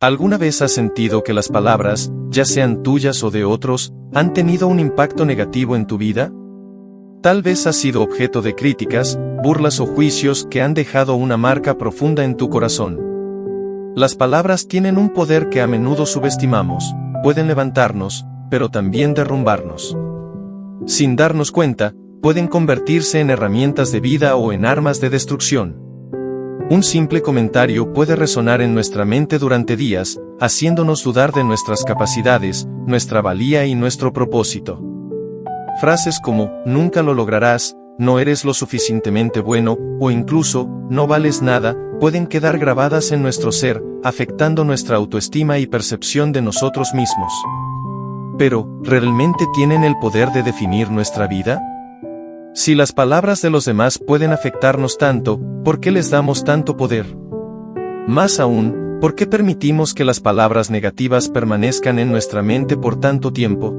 ¿Alguna vez has sentido que las palabras, ya sean tuyas o de otros, han tenido un impacto negativo en tu vida? Tal vez has sido objeto de críticas, burlas o juicios que han dejado una marca profunda en tu corazón. Las palabras tienen un poder que a menudo subestimamos, pueden levantarnos, pero también derrumbarnos. Sin darnos cuenta, pueden convertirse en herramientas de vida o en armas de destrucción. Un simple comentario puede resonar en nuestra mente durante días, haciéndonos dudar de nuestras capacidades, nuestra valía y nuestro propósito. Frases como, nunca lo lograrás, no eres lo suficientemente bueno, o incluso, no vales nada, pueden quedar grabadas en nuestro ser, afectando nuestra autoestima y percepción de nosotros mismos. Pero, ¿realmente tienen el poder de definir nuestra vida? Si las palabras de los demás pueden afectarnos tanto, ¿por qué les damos tanto poder? Más aún, ¿por qué permitimos que las palabras negativas permanezcan en nuestra mente por tanto tiempo?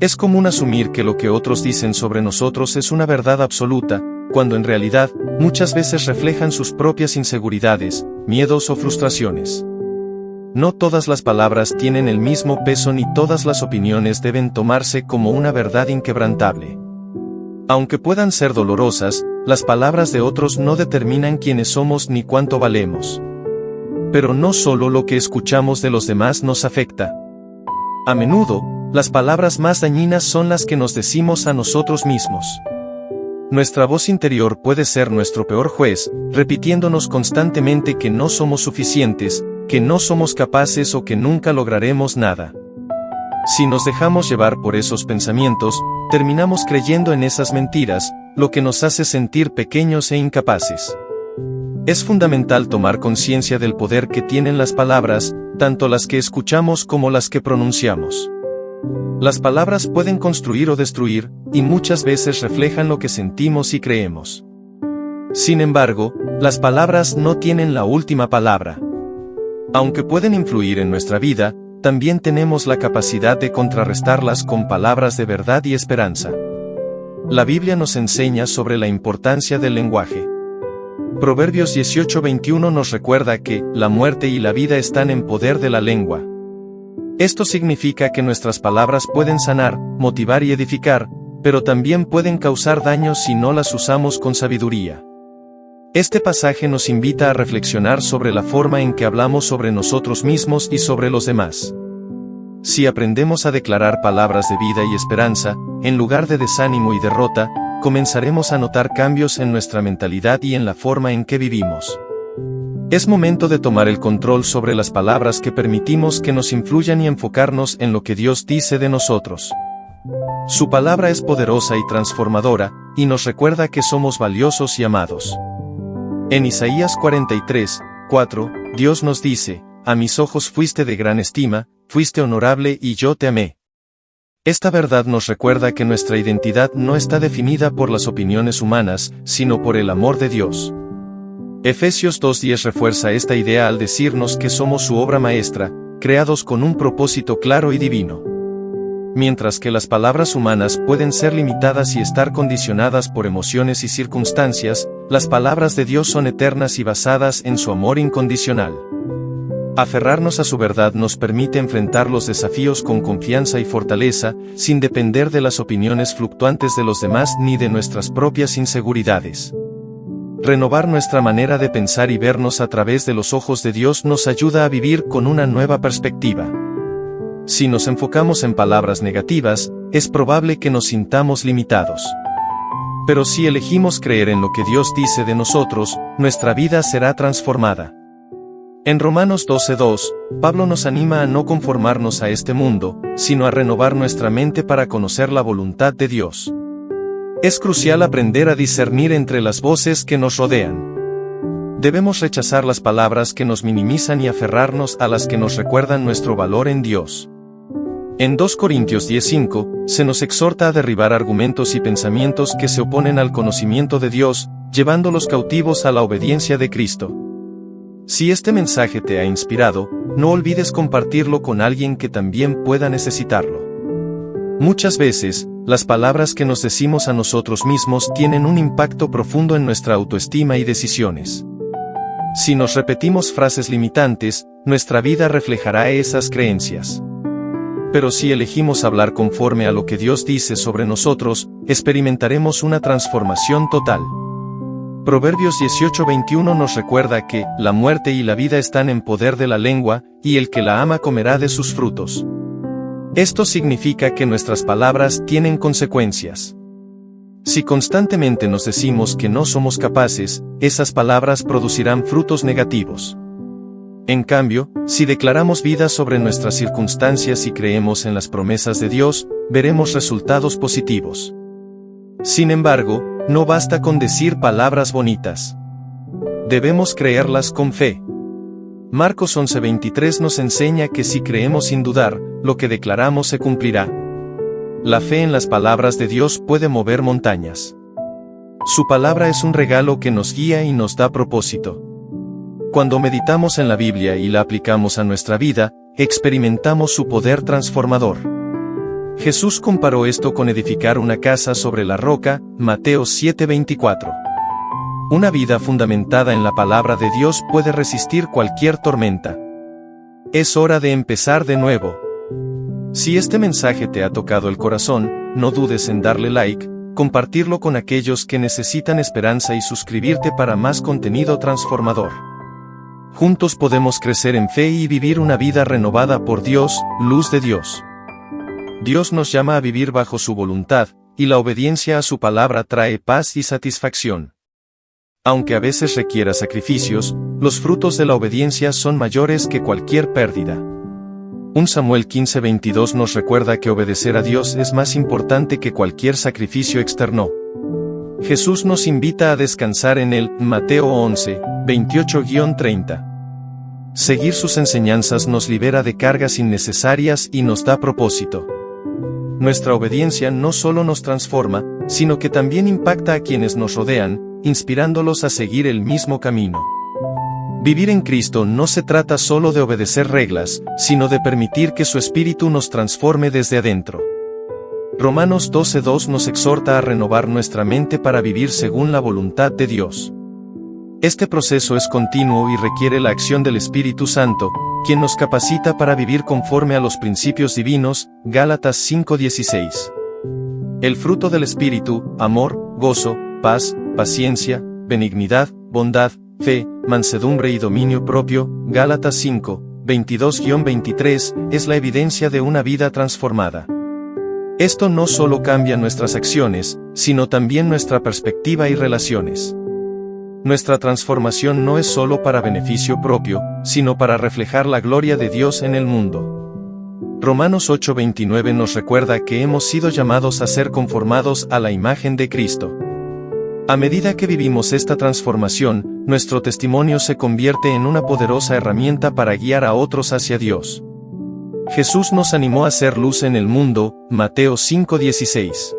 Es común asumir que lo que otros dicen sobre nosotros es una verdad absoluta, cuando en realidad, muchas veces reflejan sus propias inseguridades, miedos o frustraciones. No todas las palabras tienen el mismo peso ni todas las opiniones deben tomarse como una verdad inquebrantable. Aunque puedan ser dolorosas, las palabras de otros no determinan quiénes somos ni cuánto valemos. Pero no solo lo que escuchamos de los demás nos afecta. A menudo, las palabras más dañinas son las que nos decimos a nosotros mismos. Nuestra voz interior puede ser nuestro peor juez, repitiéndonos constantemente que no somos suficientes, que no somos capaces o que nunca lograremos nada. Si nos dejamos llevar por esos pensamientos, terminamos creyendo en esas mentiras, lo que nos hace sentir pequeños e incapaces. Es fundamental tomar conciencia del poder que tienen las palabras, tanto las que escuchamos como las que pronunciamos. Las palabras pueden construir o destruir, y muchas veces reflejan lo que sentimos y creemos. Sin embargo, las palabras no tienen la última palabra. Aunque pueden influir en nuestra vida, también tenemos la capacidad de contrarrestarlas con palabras de verdad y esperanza. La Biblia nos enseña sobre la importancia del lenguaje. Proverbios 18:21 nos recuerda que la muerte y la vida están en poder de la lengua. Esto significa que nuestras palabras pueden sanar, motivar y edificar, pero también pueden causar daño si no las usamos con sabiduría. Este pasaje nos invita a reflexionar sobre la forma en que hablamos sobre nosotros mismos y sobre los demás. Si aprendemos a declarar palabras de vida y esperanza, en lugar de desánimo y derrota, comenzaremos a notar cambios en nuestra mentalidad y en la forma en que vivimos. Es momento de tomar el control sobre las palabras que permitimos que nos influyan y enfocarnos en lo que Dios dice de nosotros. Su palabra es poderosa y transformadora, y nos recuerda que somos valiosos y amados. En Isaías 43:4, Dios nos dice, a mis ojos fuiste de gran estima, fuiste honorable y yo te amé. Esta verdad nos recuerda que nuestra identidad no está definida por las opiniones humanas, sino por el amor de Dios. Efesios 2:10 refuerza esta idea al decirnos que somos su obra maestra, creados con un propósito claro y divino. Mientras que las palabras humanas pueden ser limitadas y estar condicionadas por emociones y circunstancias, las palabras de Dios son eternas y basadas en su amor incondicional. Aferrarnos a su verdad nos permite enfrentar los desafíos con confianza y fortaleza, sin depender de las opiniones fluctuantes de los demás ni de nuestras propias inseguridades. Renovar nuestra manera de pensar y vernos a través de los ojos de Dios nos ayuda a vivir con una nueva perspectiva. Si nos enfocamos en palabras negativas, es probable que nos sintamos limitados. Pero si elegimos creer en lo que Dios dice de nosotros, nuestra vida será transformada. En Romanos 12:2, Pablo nos anima a no conformarnos a este mundo, sino a renovar nuestra mente para conocer la voluntad de Dios. Es crucial aprender a discernir entre las voces que nos rodean. Debemos rechazar las palabras que nos minimizan y aferrarnos a las que nos recuerdan nuestro valor en Dios. En 2 Corintios 10:5, se nos exhorta a derribar argumentos y pensamientos que se oponen al conocimiento de Dios, llevándolos cautivos a la obediencia de Cristo. Si este mensaje te ha inspirado, no olvides compartirlo con alguien que también pueda necesitarlo. Muchas veces, las palabras que nos decimos a nosotros mismos tienen un impacto profundo en nuestra autoestima y decisiones. Si nos repetimos frases limitantes, nuestra vida reflejará esas creencias. Pero si elegimos hablar conforme a lo que Dios dice sobre nosotros, experimentaremos una transformación total. Proverbios 18:21 nos recuerda que la muerte y la vida están en poder de la lengua, y el que la ama comerá de sus frutos. Esto significa que nuestras palabras tienen consecuencias. Si constantemente nos decimos que no somos capaces, esas palabras producirán frutos negativos. En cambio, si declaramos vida sobre nuestras circunstancias y creemos en las promesas de Dios, veremos resultados positivos. Sin embargo, no basta con decir palabras bonitas. Debemos creerlas con fe. Marcos 11:23 nos enseña que si creemos sin dudar, lo que declaramos se cumplirá. La fe en las palabras de Dios puede mover montañas. Su palabra es un regalo que nos guía y nos da propósito. Cuando meditamos en la Biblia y la aplicamos a nuestra vida, experimentamos su poder transformador. Jesús comparó esto con edificar una casa sobre la roca, Mateo 7:24. Una vida fundamentada en la palabra de Dios puede resistir cualquier tormenta. Es hora de empezar de nuevo. Si este mensaje te ha tocado el corazón, no dudes en darle like, compartirlo con aquellos que necesitan esperanza y suscribirte para más contenido transformador. Juntos podemos crecer en fe y vivir una vida renovada por Dios, luz de Dios. Dios nos llama a vivir bajo su voluntad, y la obediencia a su palabra trae paz y satisfacción. Aunque a veces requiera sacrificios, los frutos de la obediencia son mayores que cualquier pérdida. 1 Samuel 15:22 nos recuerda que obedecer a Dios es más importante que cualquier sacrificio externo. Jesús nos invita a descansar en él, Mateo 11:28-30. Seguir sus enseñanzas nos libera de cargas innecesarias y nos da propósito. Nuestra obediencia no solo nos transforma, sino que también impacta a quienes nos rodean, inspirándolos a seguir el mismo camino. Vivir en Cristo no se trata solo de obedecer reglas, sino de permitir que su Espíritu nos transforme desde adentro. Romanos 12:2 nos exhorta a renovar nuestra mente para vivir según la voluntad de Dios. Este proceso es continuo y requiere la acción del Espíritu Santo, quien nos capacita para vivir conforme a los principios divinos, Gálatas 5:16. El fruto del Espíritu, amor, gozo, paz, paciencia, benignidad, bondad, fe, mansedumbre y dominio propio, Gálatas 5:22-23, es la evidencia de una vida transformada. Esto no solo cambia nuestras acciones, sino también nuestra perspectiva y relaciones. Nuestra transformación no es solo para beneficio propio, sino para reflejar la gloria de Dios en el mundo. Romanos 8:29 nos recuerda que hemos sido llamados a ser conformados a la imagen de Cristo. A medida que vivimos esta transformación, nuestro testimonio se convierte en una poderosa herramienta para guiar a otros hacia Dios. Jesús nos animó a ser luz en el mundo, Mateo 5:16.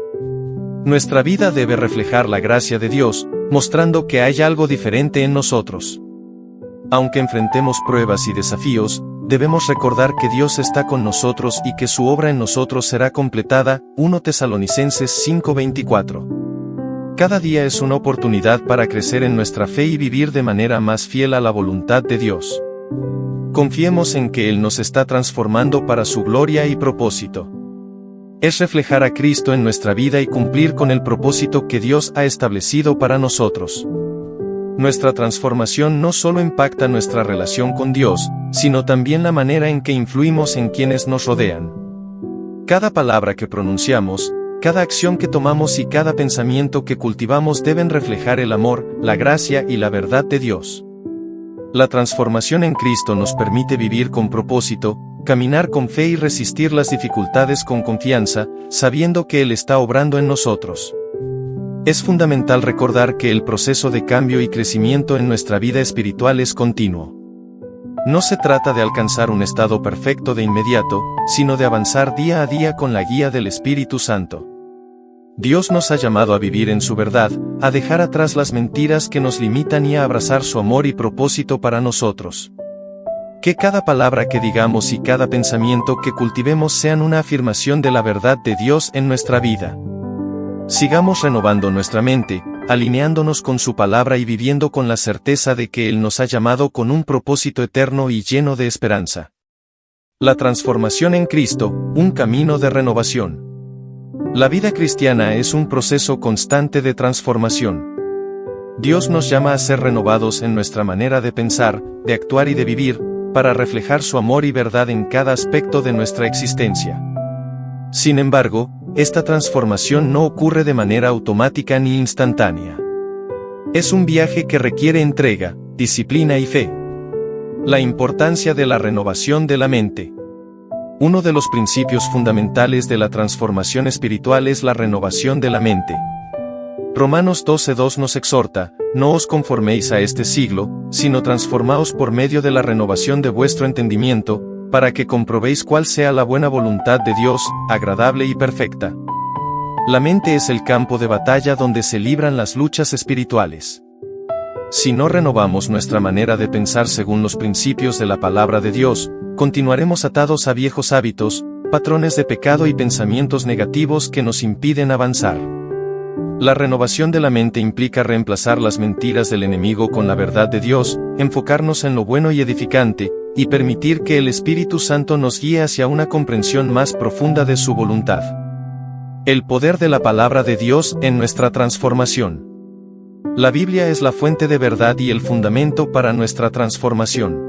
Nuestra vida debe reflejar la gracia de Dios, mostrando que hay algo diferente en nosotros. Aunque enfrentemos pruebas y desafíos, debemos recordar que Dios está con nosotros y que su obra en nosotros será completada, 1 Tesalonicenses 5:24. Cada día es una oportunidad para crecer en nuestra fe y vivir de manera más fiel a la voluntad de Dios. Confiemos en que Él nos está transformando para su gloria y propósito. Es reflejar a Cristo en nuestra vida y cumplir con el propósito que Dios ha establecido para nosotros. Nuestra transformación no solo impacta nuestra relación con Dios, sino también la manera en que influimos en quienes nos rodean. Cada palabra que pronunciamos, cada acción que tomamos y cada pensamiento que cultivamos deben reflejar el amor, la gracia y la verdad de Dios. La transformación en Cristo nos permite vivir con propósito, caminar con fe y resistir las dificultades con confianza, sabiendo que Él está obrando en nosotros. Es fundamental recordar que el proceso de cambio y crecimiento en nuestra vida espiritual es continuo. No se trata de alcanzar un estado perfecto de inmediato, sino de avanzar día a día con la guía del Espíritu Santo. Dios nos ha llamado a vivir en su verdad, a dejar atrás las mentiras que nos limitan y a abrazar su amor y propósito para nosotros. Que cada palabra que digamos y cada pensamiento que cultivemos sean una afirmación de la verdad de Dios en nuestra vida. Sigamos renovando nuestra mente, alineándonos con su palabra y viviendo con la certeza de que Él nos ha llamado con un propósito eterno y lleno de esperanza. La transformación en Cristo, un camino de renovación. La vida cristiana es un proceso constante de transformación. Dios nos llama a ser renovados en nuestra manera de pensar, de actuar y de vivir, para reflejar su amor y verdad en cada aspecto de nuestra existencia. Sin embargo, esta transformación no ocurre de manera automática ni instantánea. Es un viaje que requiere entrega, disciplina y fe. La importancia de la renovación de la mente. Uno de los principios fundamentales de la transformación espiritual es la renovación de la mente. Romanos 12:2 nos exhorta: no os conforméis a este siglo, sino transformaos por medio de la renovación de vuestro entendimiento, para que comprobéis cuál sea la buena voluntad de Dios, agradable y perfecta. La mente es el campo de batalla donde se libran las luchas espirituales. Si no renovamos nuestra manera de pensar según los principios de la palabra de Dios, continuaremos atados a viejos hábitos, patrones de pecado y pensamientos negativos que nos impiden avanzar. La renovación de la mente implica reemplazar las mentiras del enemigo con la verdad de Dios, enfocarnos en lo bueno y edificante, y permitir que el Espíritu Santo nos guíe hacia una comprensión más profunda de su voluntad. El poder de la palabra de Dios en nuestra transformación. La Biblia es la fuente de verdad y el fundamento para nuestra transformación.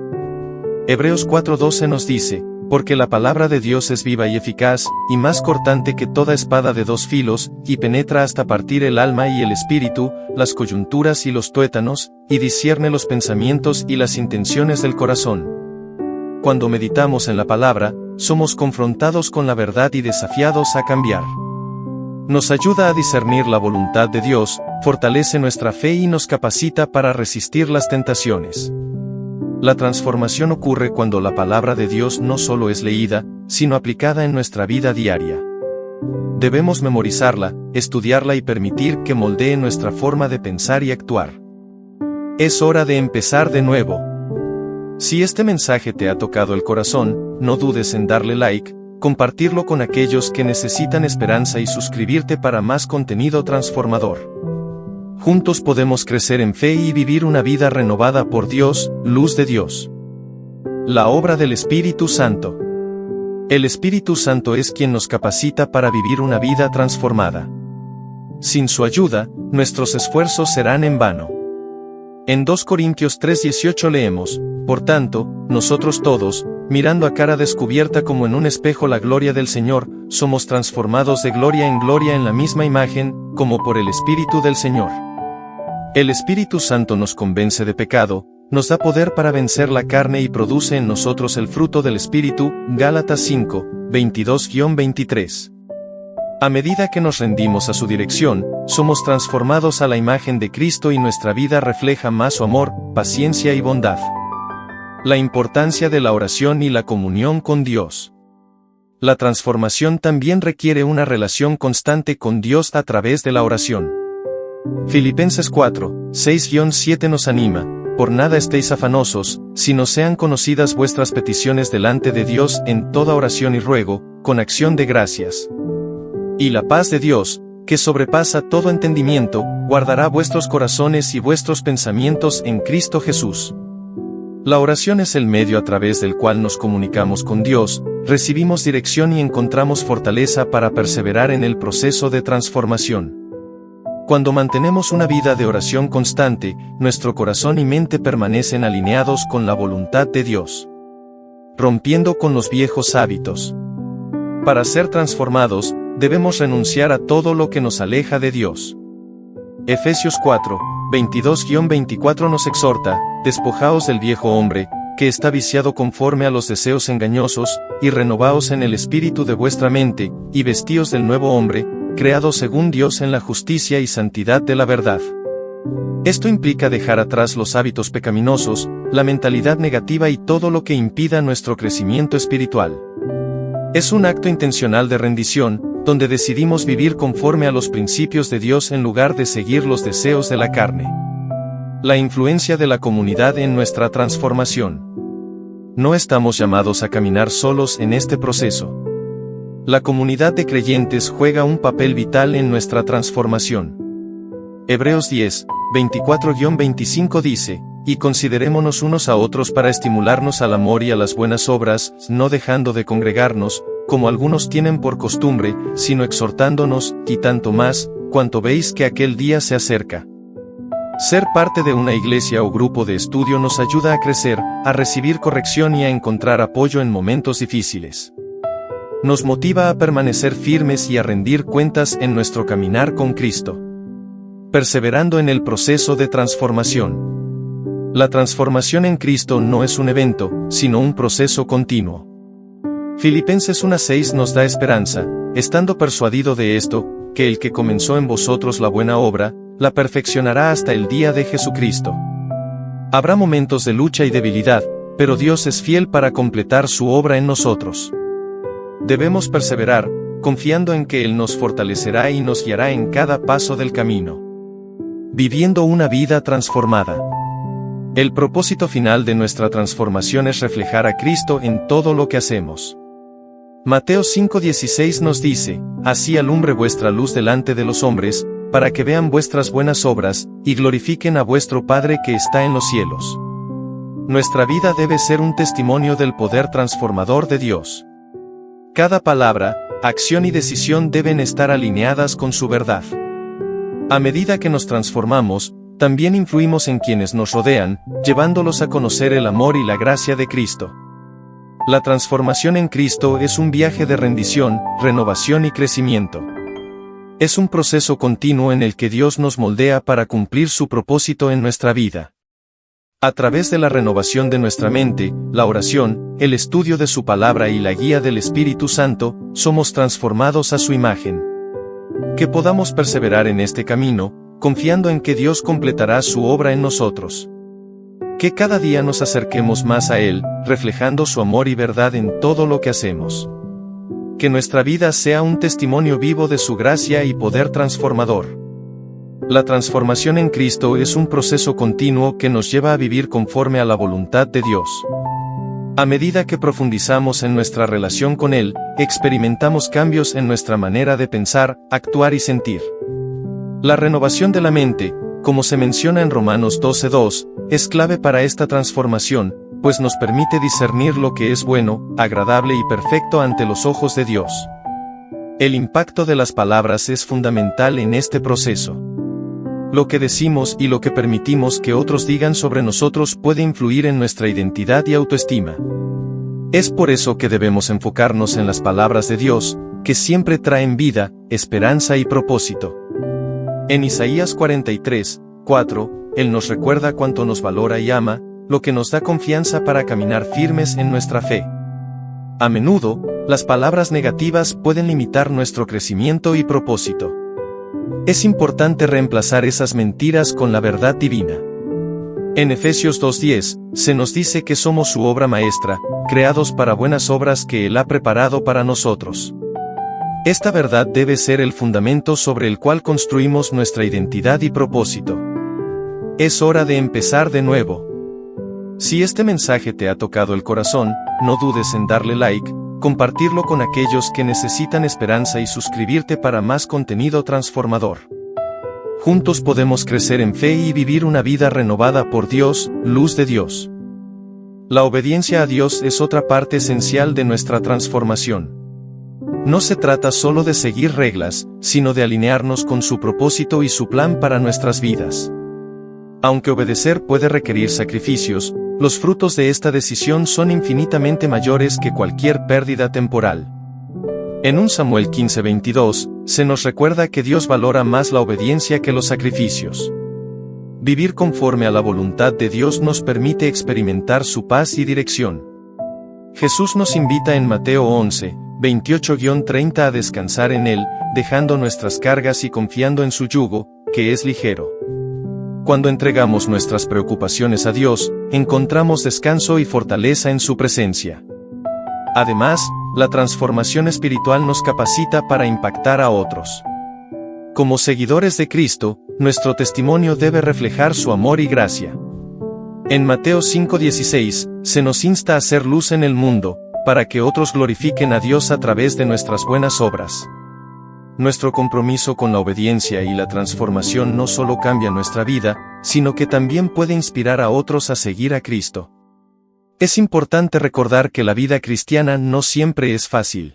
Hebreos 4:12 nos dice: porque la palabra de Dios es viva y eficaz, y más cortante que toda espada de dos filos, y penetra hasta partir el alma y el espíritu, las coyunturas y los tuétanos, y discierne los pensamientos y las intenciones del corazón. Cuando meditamos en la palabra, somos confrontados con la verdad y desafiados a cambiar. Nos ayuda a discernir la voluntad de Dios, fortalece nuestra fe y nos capacita para resistir las tentaciones. La transformación ocurre cuando la palabra de Dios no solo es leída, sino aplicada en nuestra vida diaria. Debemos memorizarla, estudiarla y permitir que moldee nuestra forma de pensar y actuar. Es hora de empezar de nuevo. Si este mensaje te ha tocado el corazón, no dudes en darle like, compartirlo con aquellos que necesitan esperanza y suscribirte para más contenido transformador. Juntos podemos crecer en fe y vivir una vida renovada por Dios, luz de Dios. La obra del Espíritu Santo. El Espíritu Santo es quien nos capacita para vivir una vida transformada. Sin su ayuda, nuestros esfuerzos serán en vano. En 2 Corintios 3:18 leemos: por tanto, nosotros todos, mirando a cara descubierta como en un espejo la gloria del Señor, somos transformados de gloria en la misma imagen, como por el Espíritu del Señor. El Espíritu Santo nos convence de pecado, nos da poder para vencer la carne y produce en nosotros el fruto del Espíritu, Gálatas 5, 22-23. A medida que nos rendimos a su dirección, somos transformados a la imagen de Cristo y nuestra vida refleja más su amor, paciencia y bondad. La importancia de la oración y la comunión con Dios. La transformación también requiere una relación constante con Dios a través de la oración. Filipenses 4, 6-7 nos anima: por nada estéis afanosos, sino sean conocidas vuestras peticiones delante de Dios en toda oración y ruego, con acción de gracias. Y la paz de Dios, que sobrepasa todo entendimiento, guardará vuestros corazones y vuestros pensamientos en Cristo Jesús. La oración es el medio a través del cual nos comunicamos con Dios, recibimos dirección y encontramos fortaleza para perseverar en el proceso de transformación. Cuando mantenemos una vida de oración constante, nuestro corazón y mente permanecen alineados con la voluntad de Dios. Rompiendo con los viejos hábitos. Para ser transformados, debemos renunciar a todo lo que nos aleja de Dios. Efesios 4, 22-24 nos exhorta: despojaos del viejo hombre, que está viciado conforme a los deseos engañosos, y renovaos en el espíritu de vuestra mente, y vestíos del nuevo hombre, creado según Dios en la justicia y santidad de la verdad. Esto implica dejar atrás los hábitos pecaminosos, la mentalidad negativa y todo lo que impida nuestro crecimiento espiritual. Es un acto intencional de rendición, donde decidimos vivir conforme a los principios de Dios en lugar de seguir los deseos de la carne. La influencia de la comunidad en nuestra transformación. No estamos llamados a caminar solos en este proceso. La comunidad de creyentes juega un papel vital en nuestra transformación. Hebreos 10, 24-25 dice, y considerémonos unos a otros para estimularnos al amor y a las buenas obras, no dejando de congregarnos, como algunos tienen por costumbre, sino exhortándonos, y tanto más, cuanto veis que aquel día se acerca. Ser parte de una iglesia o grupo de estudio nos ayuda a crecer, a recibir corrección y a encontrar apoyo en momentos difíciles. Nos motiva a permanecer firmes y a rendir cuentas en nuestro caminar con Cristo, perseverando en el proceso de transformación. La transformación en Cristo no es un evento, sino un proceso continuo. Filipenses 1:6 nos da esperanza, estando persuadido de esto, que el que comenzó en vosotros la buena obra, la perfeccionará hasta el día de Jesucristo. Habrá momentos de lucha y debilidad, pero Dios es fiel para completar su obra en nosotros. Debemos perseverar, confiando en que Él nos fortalecerá y nos guiará en cada paso del camino, viviendo una vida transformada. El propósito final de nuestra transformación es reflejar a Cristo en todo lo que hacemos. Mateo 5:16 nos dice, así alumbre vuestra luz delante de los hombres, para que vean vuestras buenas obras, y glorifiquen a vuestro Padre que está en los cielos. Nuestra vida debe ser un testimonio del poder transformador de Dios. Cada palabra, acción y decisión deben estar alineadas con su verdad. A medida que nos transformamos, también influimos en quienes nos rodean, llevándolos a conocer el amor y la gracia de Cristo. La transformación en Cristo es un viaje de rendición, renovación y crecimiento. Es un proceso continuo en el que Dios nos moldea para cumplir su propósito en nuestra vida. A través de la renovación de nuestra mente, la oración, el estudio de su palabra y la guía del Espíritu Santo, somos transformados a su imagen. Que podamos perseverar en este camino, confiando en que Dios completará su obra en nosotros. Que cada día nos acerquemos más a Él, reflejando su amor y verdad en todo lo que hacemos. Que nuestra vida sea un testimonio vivo de su gracia y poder transformador. La transformación en Cristo es un proceso continuo que nos lleva a vivir conforme a la voluntad de Dios. A medida que profundizamos en nuestra relación con Él, experimentamos cambios en nuestra manera de pensar, actuar y sentir. La renovación de la mente, como se menciona en Romanos 12:2, es clave para esta transformación, pues nos permite discernir lo que es bueno, agradable y perfecto ante los ojos de Dios. El impacto de las palabras es fundamental en este proceso. Lo que decimos y lo que permitimos que otros digan sobre nosotros puede influir en nuestra identidad y autoestima. Es por eso que debemos enfocarnos en las palabras de Dios, que siempre traen vida, esperanza y propósito. En Isaías 43:4, Él nos recuerda cuánto nos valora y ama, lo que nos da confianza para caminar firmes en nuestra fe. A menudo, las palabras negativas pueden limitar nuestro crecimiento y propósito. Es importante reemplazar esas mentiras con la verdad divina. En Efesios 2:10, se nos dice que somos su obra maestra, creados para buenas obras que Él ha preparado para nosotros. Esta verdad debe ser el fundamento sobre el cual construimos nuestra identidad y propósito. Es hora de empezar de nuevo. Si este mensaje te ha tocado el corazón, no dudes en darle like, compartirlo con aquellos que necesitan esperanza y suscribirte para más contenido transformador. Juntos podemos crecer en fe y vivir una vida renovada por Dios, luz de Dios. La obediencia a Dios es otra parte esencial de nuestra transformación. No se trata solo de seguir reglas, sino de alinearnos con su propósito y su plan para nuestras vidas. Aunque obedecer puede requerir sacrificios, los frutos de esta decisión son infinitamente mayores que cualquier pérdida temporal. En 1 Samuel 15:22, se nos recuerda que Dios valora más la obediencia que los sacrificios. Vivir conforme a la voluntad de Dios nos permite experimentar su paz y dirección. Jesús nos invita en Mateo 11:28-30 a descansar en Él, dejando nuestras cargas y confiando en su yugo, que es ligero. Cuando entregamos nuestras preocupaciones a Dios, encontramos descanso y fortaleza en su presencia. Además, la transformación espiritual nos capacita para impactar a otros. Como seguidores de Cristo, nuestro testimonio debe reflejar su amor y gracia. En Mateo 5:16, se nos insta a ser luz en el mundo, para que otros glorifiquen a Dios a través de nuestras buenas obras. Nuestro compromiso con la obediencia y la transformación no solo cambia nuestra vida, sino que también puede inspirar a otros a seguir a Cristo. Es importante recordar que la vida cristiana no siempre es fácil.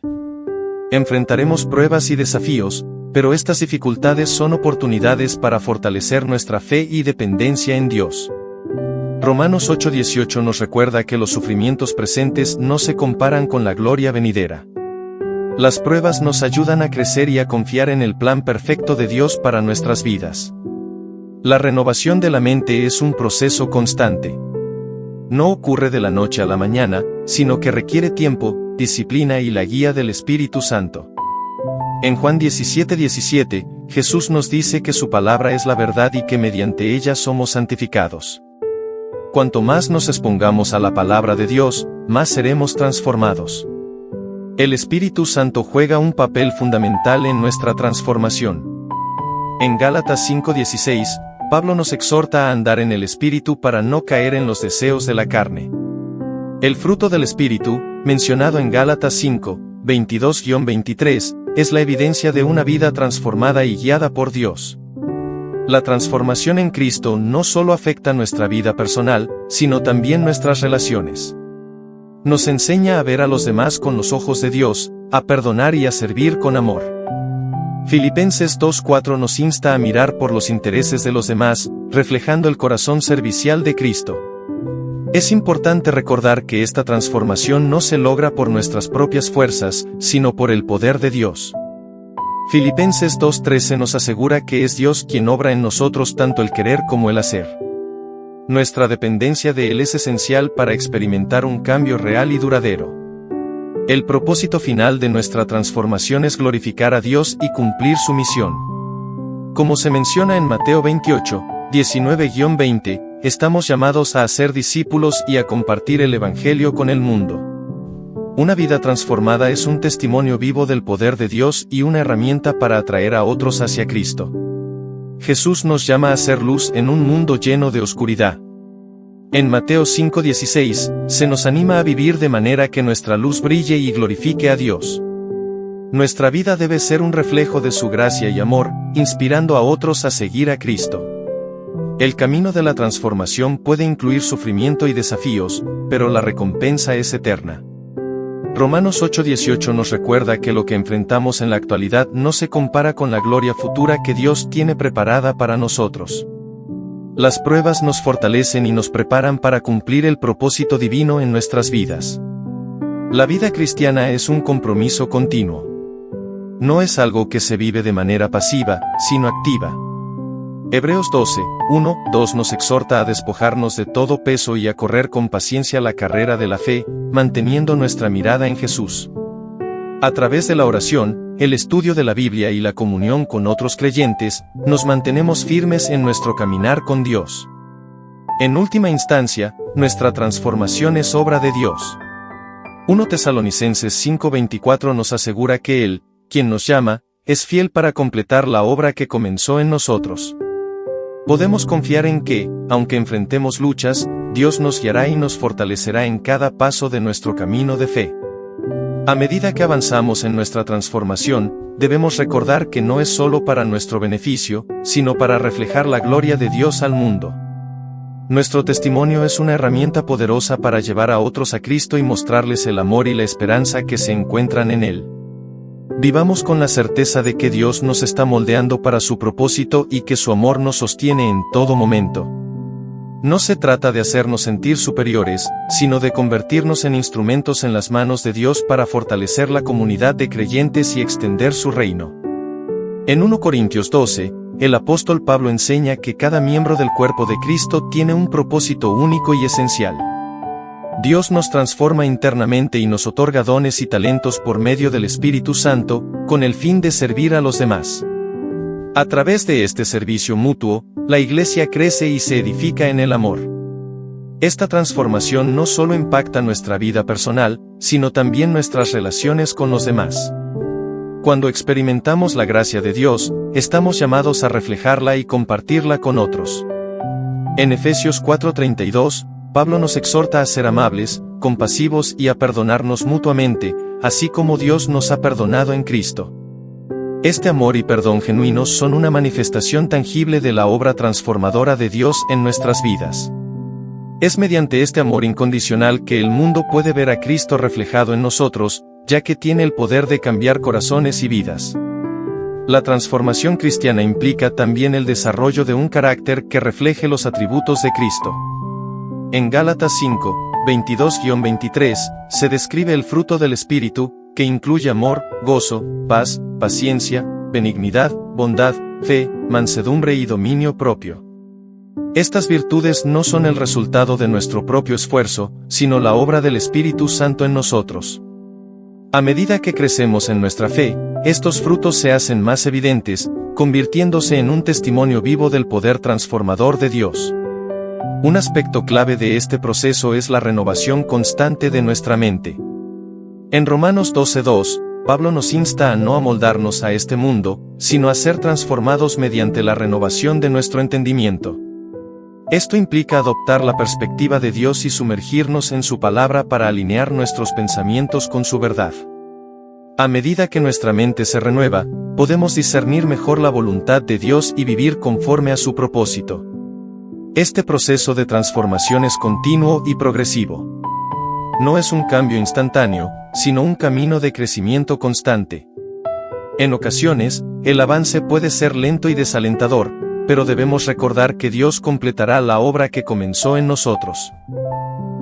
Enfrentaremos pruebas y desafíos, pero estas dificultades son oportunidades para fortalecer nuestra fe y dependencia en Dios. Romanos 8:18 nos recuerda que los sufrimientos presentes no se comparan con la gloria venidera. Las pruebas nos ayudan a crecer y a confiar en el plan perfecto de Dios para nuestras vidas. La renovación de la mente es un proceso constante. No ocurre de la noche a la mañana, sino que requiere tiempo, disciplina y la guía del Espíritu Santo. En Juan 17:17, Jesús nos dice que su palabra es la verdad y que mediante ella somos santificados. Cuanto más nos expongamos a la palabra de Dios, más seremos transformados. El Espíritu Santo juega un papel fundamental en nuestra transformación. En Gálatas 5:16, Pablo nos exhorta a andar en el Espíritu para no caer en los deseos de la carne. El fruto del Espíritu, mencionado en Gálatas 5:22-23, es la evidencia de una vida transformada y guiada por Dios. La transformación en Cristo no solo afecta nuestra vida personal, sino también nuestras relaciones. Nos enseña a ver a los demás con los ojos de Dios, a perdonar y a servir con amor. Filipenses 2:4 nos insta a mirar por los intereses de los demás, reflejando el corazón servicial de Cristo. Es importante recordar que esta transformación no se logra por nuestras propias fuerzas, sino por el poder de Dios. Filipenses 2:13 nos asegura que es Dios quien obra en nosotros tanto el querer como el hacer. Nuestra dependencia de Él es esencial para experimentar un cambio real y duradero. El propósito final de nuestra transformación es glorificar a Dios y cumplir su misión. Como se menciona en Mateo 28:19-20, estamos llamados a ser discípulos y a compartir el Evangelio con el mundo. Una vida transformada es un testimonio vivo del poder de Dios y una herramienta para atraer a otros hacia Cristo. Jesús nos llama a ser luz en un mundo lleno de oscuridad. En Mateo 5:16, se nos anima a vivir de manera que nuestra luz brille y glorifique a Dios. Nuestra vida debe ser un reflejo de su gracia y amor, inspirando a otros a seguir a Cristo. El camino de la transformación puede incluir sufrimiento y desafíos, pero la recompensa es eterna. Romanos 8:18 nos recuerda que lo que enfrentamos en la actualidad no se compara con la gloria futura que Dios tiene preparada para nosotros. Las pruebas nos fortalecen y nos preparan para cumplir el propósito divino en nuestras vidas. La vida cristiana es un compromiso continuo. No es algo que se vive de manera pasiva, sino activa. Hebreos 12:1-2 nos exhorta a despojarnos de todo peso y a correr con paciencia la carrera de la fe, manteniendo nuestra mirada en Jesús. A través de la oración, el estudio de la Biblia y la comunión con otros creyentes, nos mantenemos firmes en nuestro caminar con Dios. En última instancia, nuestra transformación es obra de Dios. 1 Tesalonicenses 5:24 nos asegura que Él, quien nos llama, es fiel para completar la obra que comenzó en nosotros. Podemos confiar en que, aunque enfrentemos luchas, Dios nos guiará y nos fortalecerá en cada paso de nuestro camino de fe. A medida que avanzamos en nuestra transformación, debemos recordar que no es solo para nuestro beneficio, sino para reflejar la gloria de Dios al mundo. Nuestro testimonio es una herramienta poderosa para llevar a otros a Cristo y mostrarles el amor y la esperanza que se encuentran en Él. Vivamos con la certeza de que Dios nos está moldeando para su propósito y que su amor nos sostiene en todo momento. No se trata de hacernos sentir superiores, sino de convertirnos en instrumentos en las manos de Dios para fortalecer la comunidad de creyentes y extender su reino. En 1 Corintios 12, el apóstol Pablo enseña que cada miembro del cuerpo de Cristo tiene un propósito único y esencial. Dios nos transforma internamente y nos otorga dones y talentos por medio del Espíritu Santo, con el fin de servir a los demás. A través de este servicio mutuo, la Iglesia crece y se edifica en el amor. Esta transformación no solo impacta nuestra vida personal, sino también nuestras relaciones con los demás. Cuando experimentamos la gracia de Dios, estamos llamados a reflejarla y compartirla con otros. En Efesios 4:32, Pablo nos exhorta a ser amables, compasivos y a perdonarnos mutuamente, así como Dios nos ha perdonado en Cristo. Este amor y perdón genuinos son una manifestación tangible de la obra transformadora de Dios en nuestras vidas. Es mediante este amor incondicional que el mundo puede ver a Cristo reflejado en nosotros, ya que tiene el poder de cambiar corazones y vidas. La transformación cristiana implica también el desarrollo de un carácter que refleje los atributos de Cristo. En Gálatas 5, 22-23, se describe el fruto del Espíritu, que incluye amor, gozo, paz, paciencia, benignidad, bondad, fe, mansedumbre y dominio propio. Estas virtudes no son el resultado de nuestro propio esfuerzo, sino la obra del Espíritu Santo en nosotros. A medida que crecemos en nuestra fe, estos frutos se hacen más evidentes, convirtiéndose en un testimonio vivo del poder transformador de Dios. Un aspecto clave de este proceso es la renovación constante de nuestra mente. En Romanos 12:2, Pablo nos insta a no amoldarnos a este mundo, sino a ser transformados mediante la renovación de nuestro entendimiento. Esto implica adoptar la perspectiva de Dios y sumergirnos en su palabra para alinear nuestros pensamientos con su verdad. A medida que nuestra mente se renueva, podemos discernir mejor la voluntad de Dios y vivir conforme a su propósito. Este proceso de transformación es continuo y progresivo. No es un cambio instantáneo, sino un camino de crecimiento constante. En ocasiones, el avance puede ser lento y desalentador, pero debemos recordar que Dios completará la obra que comenzó en nosotros.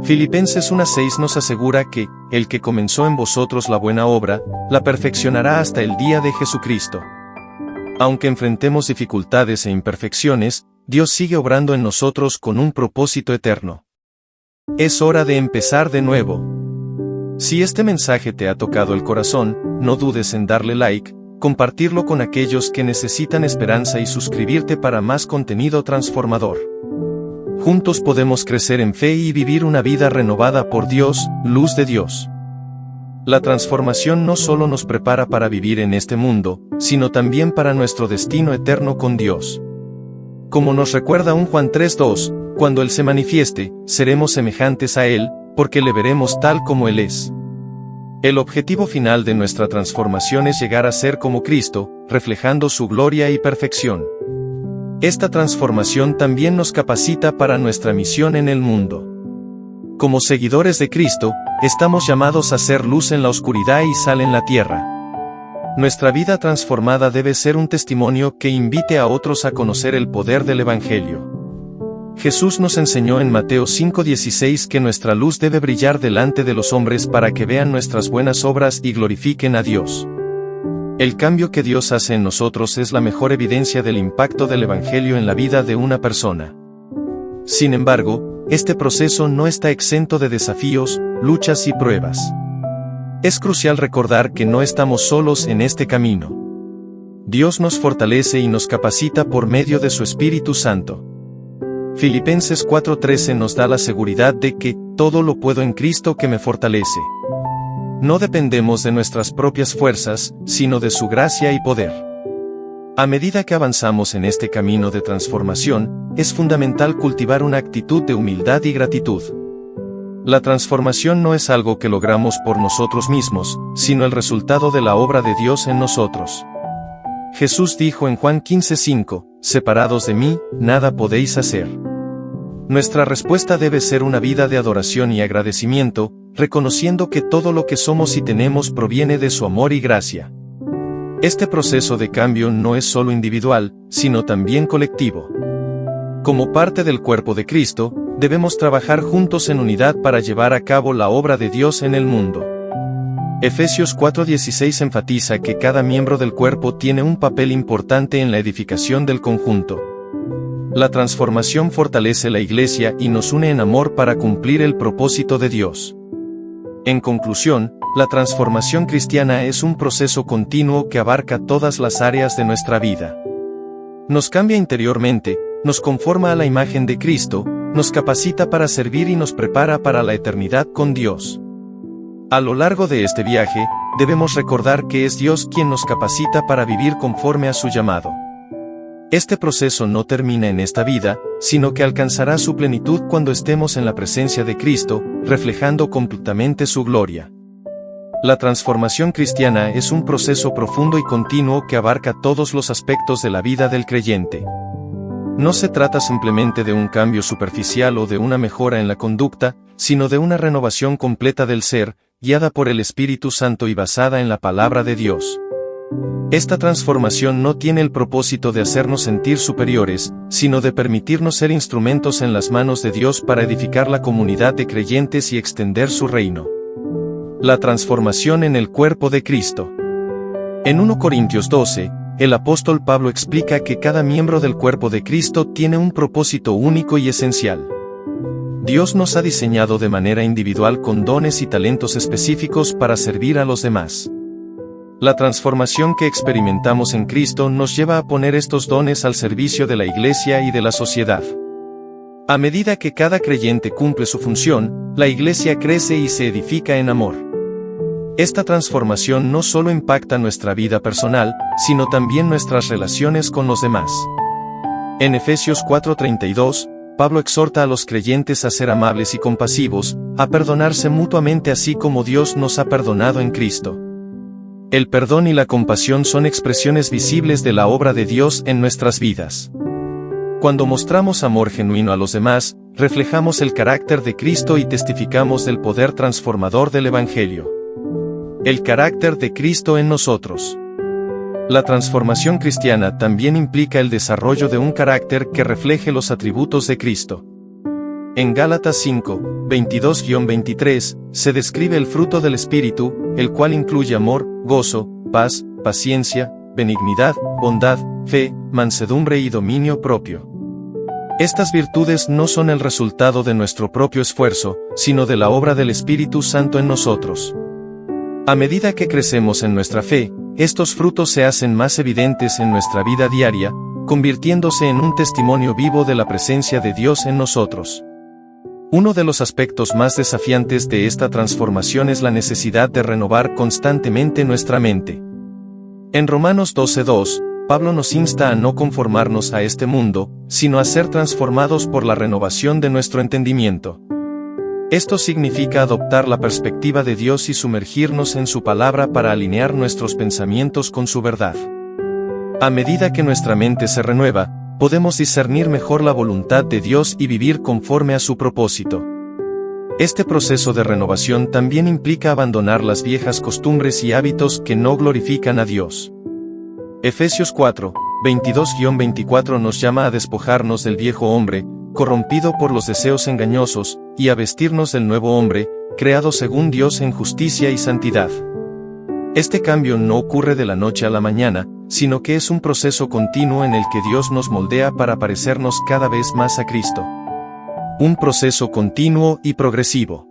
Filipenses 1:6 nos asegura que, el que comenzó en vosotros la buena obra, la perfeccionará hasta el día de Jesucristo. Aunque enfrentemos dificultades e imperfecciones, Dios sigue obrando en nosotros con un propósito eterno. Es hora de empezar de nuevo. Si este mensaje te ha tocado el corazón, no dudes en darle like, compartirlo con aquellos que necesitan esperanza y suscribirte para más contenido transformador. Juntos podemos crecer en fe y vivir una vida renovada por Dios, luz de Dios. La transformación no solo nos prepara para vivir en este mundo, sino también para nuestro destino eterno con Dios. Como nos recuerda un Juan 3:2, cuando Él se manifieste, seremos semejantes a Él, porque le veremos tal como Él es. El objetivo final de nuestra transformación es llegar a ser como Cristo, reflejando su gloria y perfección. Esta transformación también nos capacita para nuestra misión en el mundo. Como seguidores de Cristo, estamos llamados a ser luz en la oscuridad y sal en la tierra. Nuestra vida transformada debe ser un testimonio que invite a otros a conocer el poder del Evangelio. Jesús nos enseñó en Mateo 5:16 que nuestra luz debe brillar delante de los hombres para que vean nuestras buenas obras y glorifiquen a Dios. El cambio que Dios hace en nosotros es la mejor evidencia del impacto del Evangelio en la vida de una persona. Sin embargo, este proceso no está exento de desafíos, luchas y pruebas. Es crucial recordar que no estamos solos en este camino. Dios nos fortalece y nos capacita por medio de su Espíritu Santo. Filipenses 4:13 nos da la seguridad de que todo lo puedo en Cristo que me fortalece. No dependemos de nuestras propias fuerzas, sino de su gracia y poder. A medida que avanzamos en este camino de transformación, es fundamental cultivar una actitud de humildad y gratitud. La transformación no es algo que logramos por nosotros mismos, sino el resultado de la obra de Dios en nosotros. Jesús dijo en Juan 15:5, separados de mí, nada podéis hacer. Nuestra respuesta debe ser una vida de adoración y agradecimiento, reconociendo que todo lo que somos y tenemos proviene de su amor y gracia. Este proceso de cambio no es solo individual, sino también colectivo. Como parte del cuerpo de Cristo, debemos trabajar juntos en unidad para llevar a cabo la obra de Dios en el mundo. Efesios 4:16 enfatiza que cada miembro del cuerpo tiene un papel importante en la edificación del conjunto. La transformación fortalece la Iglesia y nos une en amor para cumplir el propósito de Dios. En conclusión, la transformación cristiana es un proceso continuo que abarca todas las áreas de nuestra vida. Nos cambia interiormente, nos conforma a la imagen de Cristo, nos capacita para servir y nos prepara para la eternidad con Dios. A lo largo de este viaje, debemos recordar que es Dios quien nos capacita para vivir conforme a su llamado. Este proceso no termina en esta vida, sino que alcanzará su plenitud cuando estemos en la presencia de Cristo, reflejando completamente su gloria. La transformación cristiana es un proceso profundo y continuo que abarca todos los aspectos de la vida del creyente. No se trata simplemente de un cambio superficial o de una mejora en la conducta, sino de una renovación completa del ser, guiada por el Espíritu Santo y basada en la palabra de Dios. Esta transformación no tiene el propósito de hacernos sentir superiores, sino de permitirnos ser instrumentos en las manos de Dios para edificar la comunidad de creyentes y extender su reino. La transformación en el cuerpo de Cristo. En 1 Corintios 12, el apóstol Pablo explica que cada miembro del cuerpo de Cristo tiene un propósito único y esencial. Dios nos ha diseñado de manera individual con dones y talentos específicos para servir a los demás. La transformación que experimentamos en Cristo nos lleva a poner estos dones al servicio de la Iglesia y de la sociedad. A medida que cada creyente cumple su función, la Iglesia crece y se edifica en amor. Esta transformación no solo impacta nuestra vida personal, sino también nuestras relaciones con los demás. En Efesios 4:32, Pablo exhorta a los creyentes a ser amables y compasivos, a perdonarse mutuamente así como Dios nos ha perdonado en Cristo. El perdón y la compasión son expresiones visibles de la obra de Dios en nuestras vidas. Cuando mostramos amor genuino a los demás, reflejamos el carácter de Cristo y testificamos del poder transformador del Evangelio. El carácter de Cristo en nosotros. La transformación cristiana también implica el desarrollo de un carácter que refleje los atributos de Cristo. En Gálatas 5, 22-23, se describe el fruto del Espíritu, el cual incluye amor, gozo, paz, paciencia, benignidad, bondad, fe, mansedumbre y dominio propio. Estas virtudes no son el resultado de nuestro propio esfuerzo, sino de la obra del Espíritu Santo en nosotros. A medida que crecemos en nuestra fe, estos frutos se hacen más evidentes en nuestra vida diaria, convirtiéndose en un testimonio vivo de la presencia de Dios en nosotros. Uno de los aspectos más desafiantes de esta transformación es la necesidad de renovar constantemente nuestra mente. En Romanos 12:2, Pablo nos insta a no conformarnos a este mundo, sino a ser transformados por la renovación de nuestro entendimiento. Esto significa adoptar la perspectiva de Dios y sumergirnos en su palabra para alinear nuestros pensamientos con su verdad. A medida que nuestra mente se renueva, podemos discernir mejor la voluntad de Dios y vivir conforme a su propósito. Este proceso de renovación también implica abandonar las viejas costumbres y hábitos que no glorifican a Dios. Efesios 4, 22-24 nos llama a despojarnos del viejo hombre, corrompido por los deseos engañosos, y a vestirnos del nuevo hombre, creado según Dios en justicia y santidad. Este cambio no ocurre de la noche a la mañana, sino que es un proceso continuo en el que Dios nos moldea para parecernos cada vez más a Cristo. Un proceso continuo y progresivo.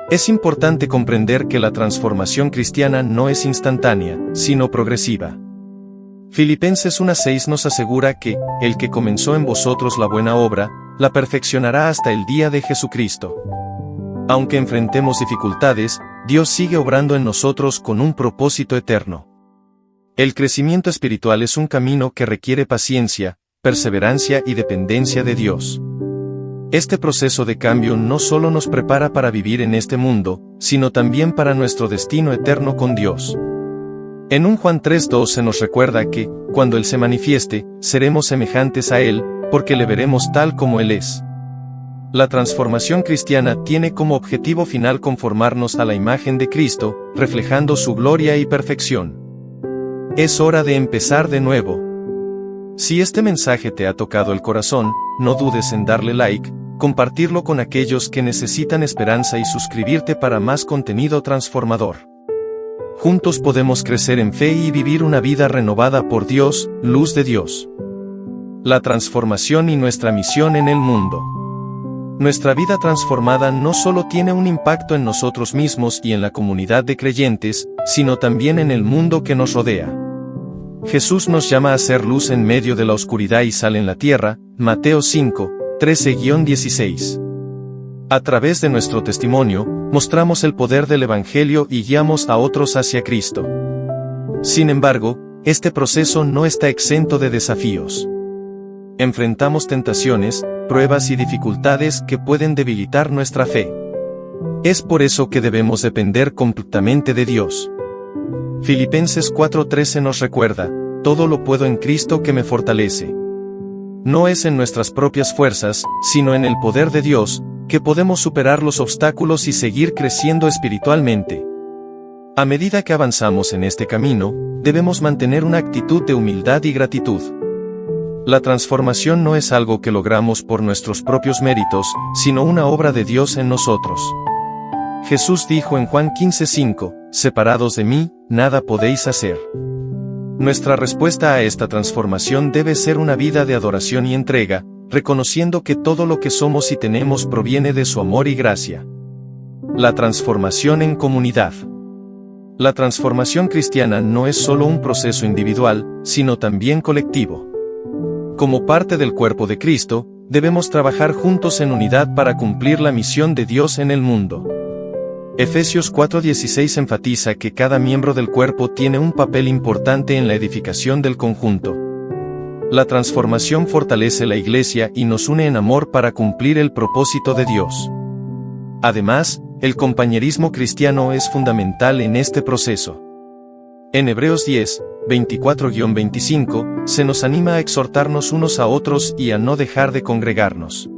Es importante comprender que la transformación cristiana no es instantánea, sino progresiva. Filipenses 1:6 nos asegura que, el que comenzó en vosotros la buena obra, la perfeccionará hasta el día de Jesucristo. Aunque enfrentemos dificultades, Dios sigue obrando en nosotros con un propósito eterno. El crecimiento espiritual es un camino que requiere paciencia, perseverancia y dependencia de Dios. Este proceso de cambio no solo nos prepara para vivir en este mundo, sino también para nuestro destino eterno con Dios. En 1 Juan 3:2 se nos recuerda que, cuando Él se manifieste, seremos semejantes a Él, porque le veremos tal como Él es. La transformación cristiana tiene como objetivo final conformarnos a la imagen de Cristo, reflejando su gloria y perfección. Es hora de empezar de nuevo. Si este mensaje te ha tocado el corazón, no dudes en darle like, compartirlo con aquellos que necesitan esperanza y suscribirte para más contenido transformador. Juntos podemos crecer en fe y vivir una vida renovada por Dios, luz de Dios. La transformación y nuestra misión en el mundo. Nuestra vida transformada no solo tiene un impacto en nosotros mismos y en la comunidad de creyentes, sino también en el mundo que nos rodea. Jesús nos llama a ser luz en medio de la oscuridad y sal en la tierra, Mateo 5, 13-16. A través de nuestro testimonio, mostramos el poder del Evangelio y guiamos a otros hacia Cristo. Sin embargo, este proceso no está exento de desafíos. Enfrentamos tentaciones, pruebas y dificultades que pueden debilitar nuestra fe. Es por eso que debemos depender completamente de Dios. Filipenses 4:13 nos recuerda, todo lo puedo en Cristo que me fortalece. No es en nuestras propias fuerzas, sino en el poder de Dios, que podemos superar los obstáculos y seguir creciendo espiritualmente. A medida que avanzamos en este camino, debemos mantener una actitud de humildad y gratitud. La transformación no es algo que logramos por nuestros propios méritos, sino una obra de Dios en nosotros. Jesús dijo en Juan 15:5, separados de mí, nada podéis hacer. Nuestra respuesta a esta transformación debe ser una vida de adoración y entrega, reconociendo que todo lo que somos y tenemos proviene de su amor y gracia. La transformación en comunidad. La transformación cristiana no es solo un proceso individual, sino también colectivo. Como parte del cuerpo de Cristo, debemos trabajar juntos en unidad para cumplir la misión de Dios en el mundo. Efesios 4:16 enfatiza que cada miembro del cuerpo tiene un papel importante en la edificación del conjunto. La transformación fortalece la Iglesia y nos une en amor para cumplir el propósito de Dios. Además, el compañerismo cristiano es fundamental en este proceso. En Hebreos 10, 24-25, se nos anima a exhortarnos unos a otros y a no dejar de congregarnos.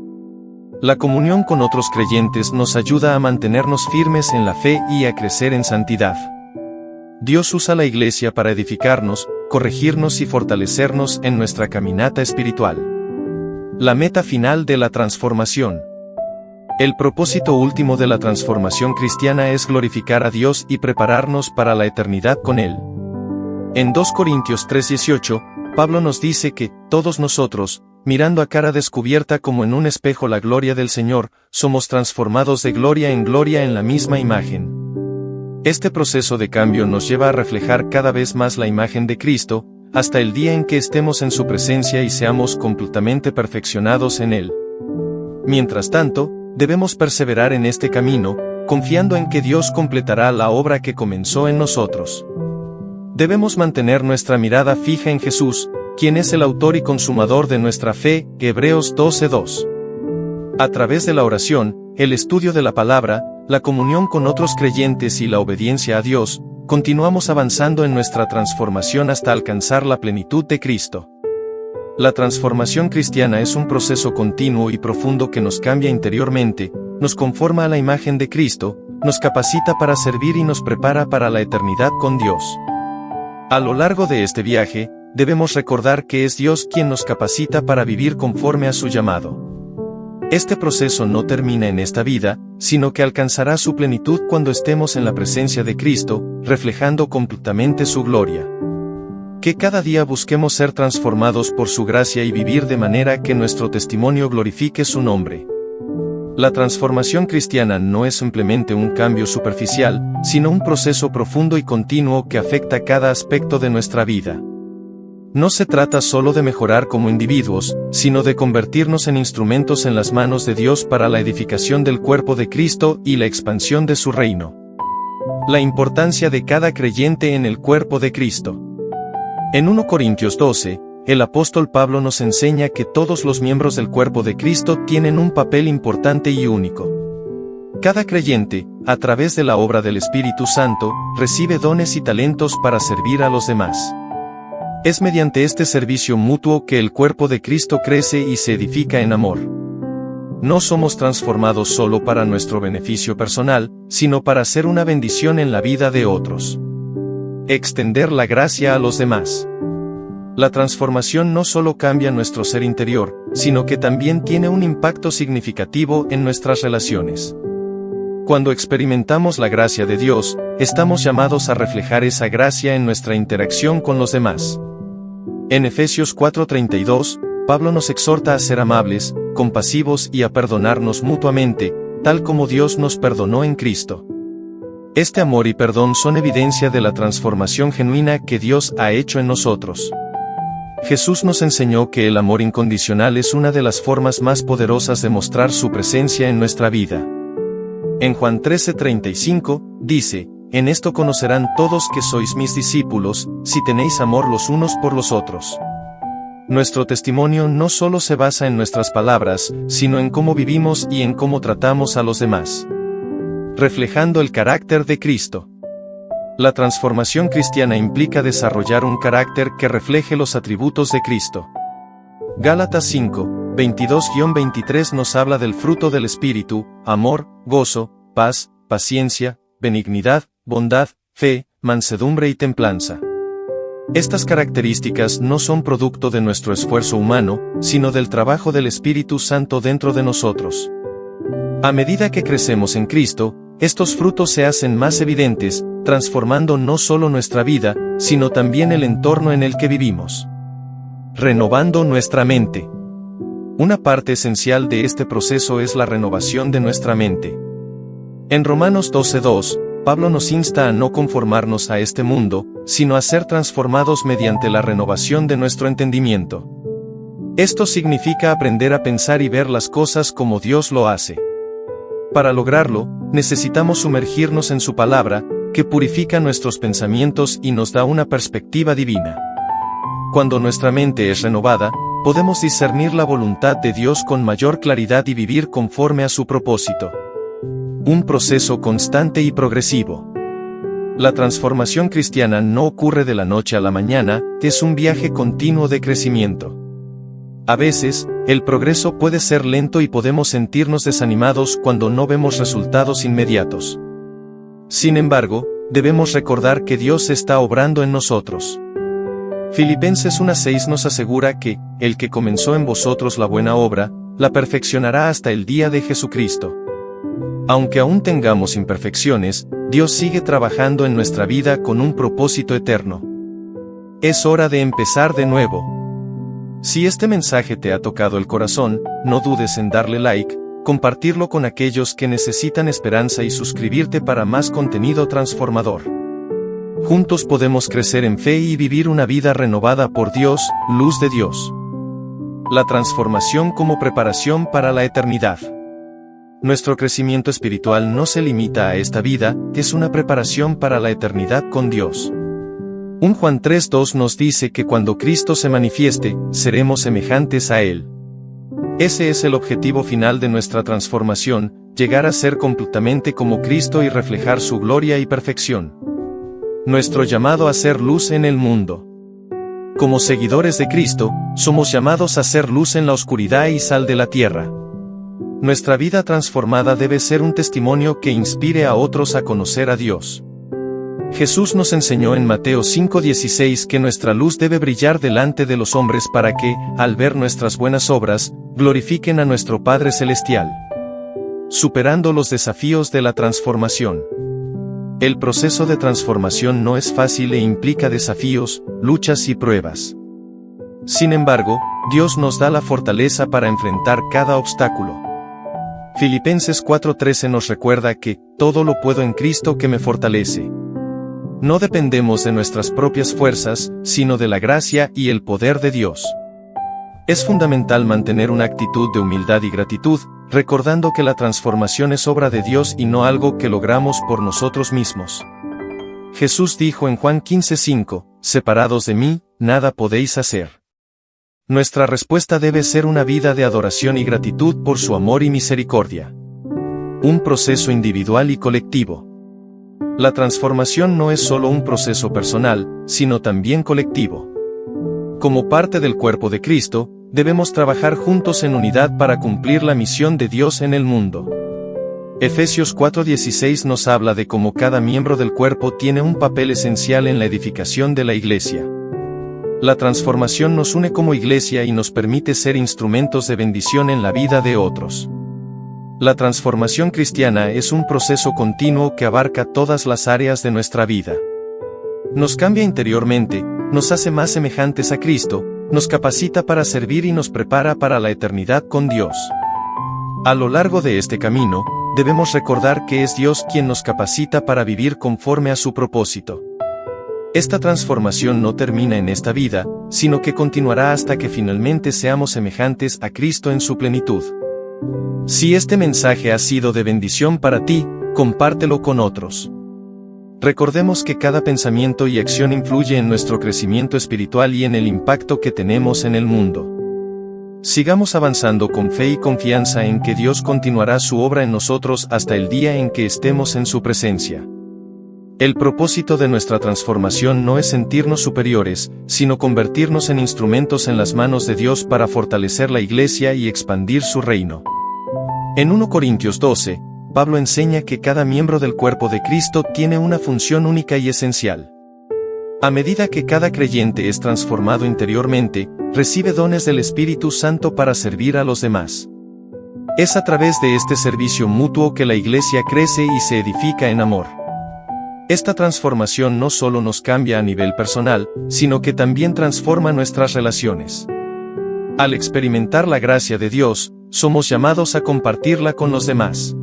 La comunión con otros creyentes nos ayuda a mantenernos firmes en la fe y a crecer en santidad. Dios usa la Iglesia para edificarnos, corregirnos y fortalecernos en nuestra caminata espiritual. La meta final de la transformación. El propósito último de la transformación cristiana es glorificar a Dios y prepararnos para la eternidad con Él. En 2 Corintios 3:18, Pablo nos dice que, todos nosotros, mirando a cara descubierta como en un espejo la gloria del Señor, somos transformados de gloria en la misma imagen. Este proceso de cambio nos lleva a reflejar cada vez más la imagen de Cristo, hasta el día en que estemos en su presencia y seamos completamente perfeccionados en Él. Mientras tanto, debemos perseverar en este camino, confiando en que Dios completará la obra que comenzó en nosotros. Debemos mantener nuestra mirada fija en Jesús, quien es el autor y consumador de nuestra fe, Hebreos 12:2. A través de la oración, el estudio de la palabra, la comunión con otros creyentes y la obediencia a Dios, continuamos avanzando en nuestra transformación hasta alcanzar la plenitud de Cristo. La transformación cristiana es un proceso continuo y profundo que nos cambia interiormente, nos conforma a la imagen de Cristo, nos capacita para servir y nos prepara para la eternidad con Dios. A lo largo de este viaje, debemos recordar que es Dios quien nos capacita para vivir conforme a su llamado. Este proceso no termina en esta vida, sino que alcanzará su plenitud cuando estemos en la presencia de Cristo, reflejando completamente su gloria. Que cada día busquemos ser transformados por su gracia y vivir de manera que nuestro testimonio glorifique su nombre. La transformación cristiana no es simplemente un cambio superficial, sino un proceso profundo y continuo que afecta cada aspecto de nuestra vida. No se trata solo de mejorar como individuos, sino de convertirnos en instrumentos en las manos de Dios para la edificación del cuerpo de Cristo y la expansión de su reino. La importancia de cada creyente en el cuerpo de Cristo. En 1 Corintios 12, el apóstol Pablo nos enseña que todos los miembros del cuerpo de Cristo tienen un papel importante y único. Cada creyente, a través de la obra del Espíritu Santo, recibe dones y talentos para servir a los demás. Es mediante este servicio mutuo que el cuerpo de Cristo crece y se edifica en amor. No somos transformados solo para nuestro beneficio personal, sino para ser una bendición en la vida de otros. Extender la gracia a los demás. La transformación no solo cambia nuestro ser interior, sino que también tiene un impacto significativo en nuestras relaciones. Cuando experimentamos la gracia de Dios, estamos llamados a reflejar esa gracia en nuestra interacción con los demás. En Efesios 4:32, Pablo nos exhorta a ser amables, compasivos y a perdonarnos mutuamente, tal como Dios nos perdonó en Cristo. Este amor y perdón son evidencia de la transformación genuina que Dios ha hecho en nosotros. Jesús nos enseñó que el amor incondicional es una de las formas más poderosas de mostrar su presencia en nuestra vida. En Juan 13:35, dice, en esto conocerán todos que sois mis discípulos, si tenéis amor los unos por los otros. Nuestro testimonio no solo se basa en nuestras palabras, sino en cómo vivimos y en cómo tratamos a los demás. reflejando el carácter de Cristo. La transformación cristiana implica desarrollar un carácter que refleje los atributos de Cristo. Gálatas 5, 22-23 nos habla del fruto del Espíritu: amor, gozo, paz, paciencia, benignidad, bondad, fe, mansedumbre y templanza. Estas características no son producto de nuestro esfuerzo humano, sino del trabajo del Espíritu Santo dentro de nosotros. A medida que crecemos en Cristo, estos frutos se hacen más evidentes, transformando no solo nuestra vida, sino también el entorno en el que vivimos. Renovando nuestra mente. Una parte esencial de este proceso es la renovación de nuestra mente. En Romanos 12:2, Pablo nos insta a no conformarnos a este mundo, sino a ser transformados mediante la renovación de nuestro entendimiento. Esto significa aprender a pensar y ver las cosas como Dios lo hace. Para lograrlo, necesitamos sumergirnos en su palabra, que purifica nuestros pensamientos y nos da una perspectiva divina. Cuando nuestra mente es renovada, podemos discernir la voluntad de Dios con mayor claridad y vivir conforme a su propósito. Un proceso constante y progresivo. La transformación cristiana no ocurre de la noche a la mañana, es un viaje continuo de crecimiento. A veces, el progreso puede ser lento y podemos sentirnos desanimados cuando no vemos resultados inmediatos. Sin embargo, debemos recordar que Dios está obrando en nosotros. Filipenses 1:6 nos asegura que, el que comenzó en vosotros la buena obra, la perfeccionará hasta el día de Jesucristo. Aunque aún tengamos imperfecciones, Dios sigue trabajando en nuestra vida con un propósito eterno. Es hora de empezar de nuevo. Si este mensaje te ha tocado el corazón, no dudes en darle like, compartirlo con aquellos que necesitan esperanza y suscribirte para más contenido transformador. Juntos podemos crecer en fe y vivir una vida renovada por Dios, luz de Dios. La transformación como preparación para la eternidad. Nuestro crecimiento espiritual no se limita a esta vida, es una preparación para la eternidad con Dios. 1 Juan 3:2 nos dice que cuando Cristo se manifieste, seremos semejantes a Él. Ese es el objetivo final de nuestra transformación, llegar a ser completamente como Cristo y reflejar su gloria y perfección. Nuestro llamado a ser luz en el mundo. Como seguidores de Cristo, somos llamados a ser luz en la oscuridad y sal de la tierra. Nuestra vida transformada debe ser un testimonio que inspire a otros a conocer a Dios. Jesús nos enseñó en Mateo 5:16 que nuestra luz debe brillar delante de los hombres para que, al ver nuestras buenas obras, glorifiquen a nuestro Padre Celestial. Superando los desafíos de la transformación. El proceso de transformación no es fácil e implica desafíos, luchas y pruebas. Sin embargo, Dios nos da la fortaleza para enfrentar cada obstáculo. Filipenses 4:13 nos recuerda que, todo lo puedo en Cristo que me fortalece. No dependemos de nuestras propias fuerzas, sino de la gracia y el poder de Dios. Es fundamental mantener una actitud de humildad y gratitud, recordando que la transformación es obra de Dios y no algo que logramos por nosotros mismos. Jesús dijo en Juan 15:5, separados de mí, nada podéis hacer. Nuestra respuesta debe ser una vida de adoración y gratitud por su amor y misericordia. Un proceso individual y colectivo. La transformación no es solo un proceso personal, sino también colectivo. Como parte del cuerpo de Cristo, debemos trabajar juntos en unidad para cumplir la misión de Dios en el mundo. Efesios 4:16 nos habla de cómo cada miembro del cuerpo tiene un papel esencial en la edificación de la iglesia. La transformación nos une como iglesia y nos permite ser instrumentos de bendición en la vida de otros. La transformación cristiana es un proceso continuo que abarca todas las áreas de nuestra vida. Nos cambia interiormente, nos hace más semejantes a Cristo, nos capacita para servir y nos prepara para la eternidad con Dios. A lo largo de este camino, debemos recordar que es Dios quien nos capacita para vivir conforme a su propósito. Esta transformación no termina en esta vida, sino que continuará hasta que finalmente seamos semejantes a Cristo en su plenitud. Si este mensaje ha sido de bendición para ti, compártelo con otros. Recordemos que cada pensamiento y acción influye en nuestro crecimiento espiritual y en el impacto que tenemos en el mundo. Sigamos avanzando con fe y confianza en que Dios continuará su obra en nosotros hasta el día en que estemos en su presencia. El propósito de nuestra transformación no es sentirnos superiores, sino convertirnos en instrumentos en las manos de Dios para fortalecer la Iglesia y expandir su reino. En 1 Corintios 12, Pablo enseña que cada miembro del cuerpo de Cristo tiene una función única y esencial. A medida que cada creyente es transformado interiormente, recibe dones del Espíritu Santo para servir a los demás. Es a través de este servicio mutuo que la Iglesia crece y se edifica en amor. Esta transformación no solo nos cambia a nivel personal, sino que también transforma nuestras relaciones. Al experimentar la gracia de Dios, somos llamados a compartirla con los demás.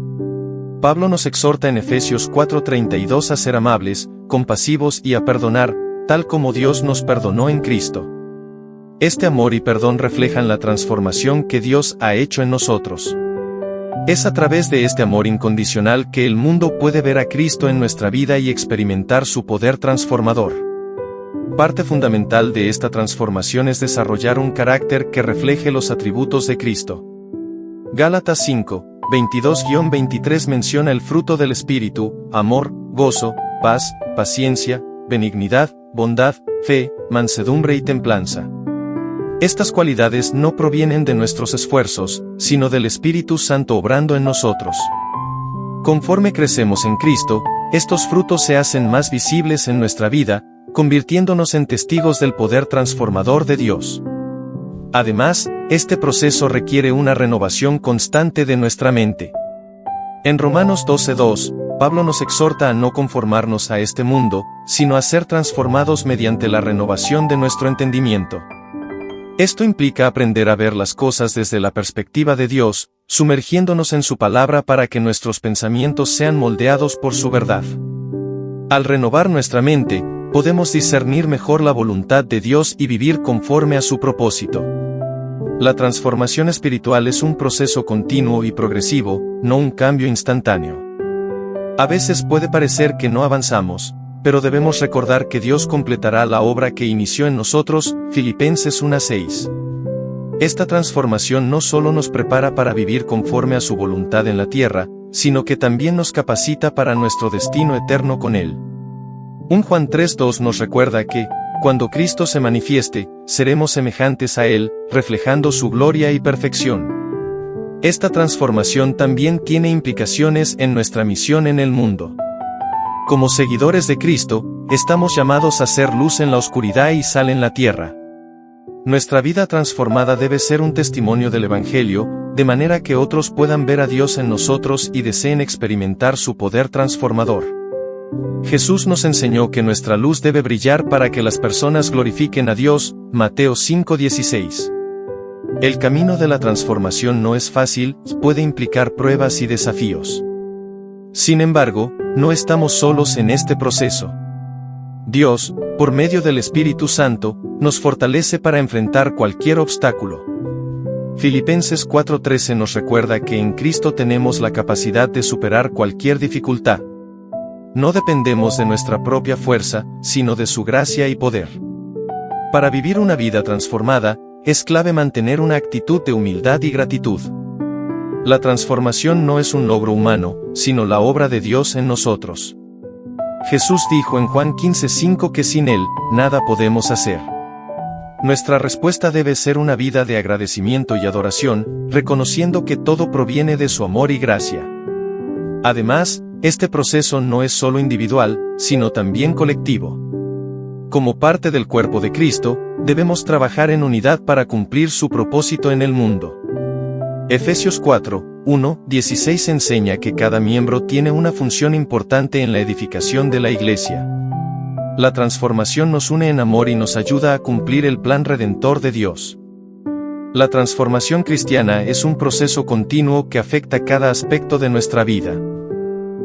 Pablo nos exhorta en Efesios 4:32 a ser amables, compasivos y a perdonar, tal como Dios nos perdonó en Cristo. Este amor y perdón reflejan la transformación que Dios ha hecho en nosotros. Es a través de este amor incondicional que el mundo puede ver a Cristo en nuestra vida y experimentar su poder transformador. Parte fundamental de esta transformación es desarrollar un carácter que refleje los atributos de Cristo. Gálatas 5, 22-23 menciona el fruto del Espíritu: amor, gozo, paz, paciencia, benignidad, bondad, fe, mansedumbre y templanza. Estas cualidades no provienen de nuestros esfuerzos, sino del Espíritu Santo obrando en nosotros. Conforme crecemos en Cristo, estos frutos se hacen más visibles en nuestra vida, convirtiéndonos en testigos del poder transformador de Dios. Además, este proceso requiere una renovación constante de nuestra mente. En Romanos 12:2, Pablo nos exhorta a no conformarnos a este mundo, sino a ser transformados mediante la renovación de nuestro entendimiento. Esto implica aprender a ver las cosas desde la perspectiva de Dios, sumergiéndonos en su palabra para que nuestros pensamientos sean moldeados por su verdad. Al renovar nuestra mente, podemos discernir mejor la voluntad de Dios y vivir conforme a su propósito. La transformación espiritual es un proceso continuo y progresivo, no un cambio instantáneo. A veces puede parecer que no avanzamos, pero debemos recordar que Dios completará la obra que inició en nosotros, Filipenses 1:6. Esta transformación no solo nos prepara para vivir conforme a su voluntad en la tierra, sino que también nos capacita para nuestro destino eterno con Él. 1 Juan 3:2 nos recuerda que, cuando Cristo se manifieste, seremos semejantes a Él, reflejando su gloria y perfección. Esta transformación también tiene implicaciones en nuestra misión en el mundo. Como seguidores de Cristo, estamos llamados a ser luz en la oscuridad y sal en la tierra. Nuestra vida transformada debe ser un testimonio del Evangelio, de manera que otros puedan ver a Dios en nosotros y deseen experimentar su poder transformador. Jesús nos enseñó que nuestra luz debe brillar para que las personas glorifiquen a Dios, Mateo 5:16. El camino de la transformación no es fácil, puede implicar pruebas y desafíos. Sin embargo, no estamos solos en este proceso. Dios, por medio del Espíritu Santo, nos fortalece para enfrentar cualquier obstáculo. Filipenses 4:13 nos recuerda que en Cristo tenemos la capacidad de superar cualquier dificultad. No dependemos de nuestra propia fuerza, sino de su gracia y poder. Para vivir una vida transformada, es clave mantener una actitud de humildad y gratitud. La transformación no es un logro humano, sino la obra de Dios en nosotros. Jesús dijo en Juan 15:5 que sin Él, nada podemos hacer. Nuestra respuesta debe ser una vida de agradecimiento y adoración, reconociendo que todo proviene de su amor y gracia. Además, este proceso no es solo individual, sino también colectivo. Como parte del cuerpo de Cristo, debemos trabajar en unidad para cumplir su propósito en el mundo. Efesios 4:1-16 enseña que cada miembro tiene una función importante en la edificación de la Iglesia. La transformación nos une en amor y nos ayuda a cumplir el plan redentor de Dios. La transformación cristiana es un proceso continuo que afecta cada aspecto de nuestra vida.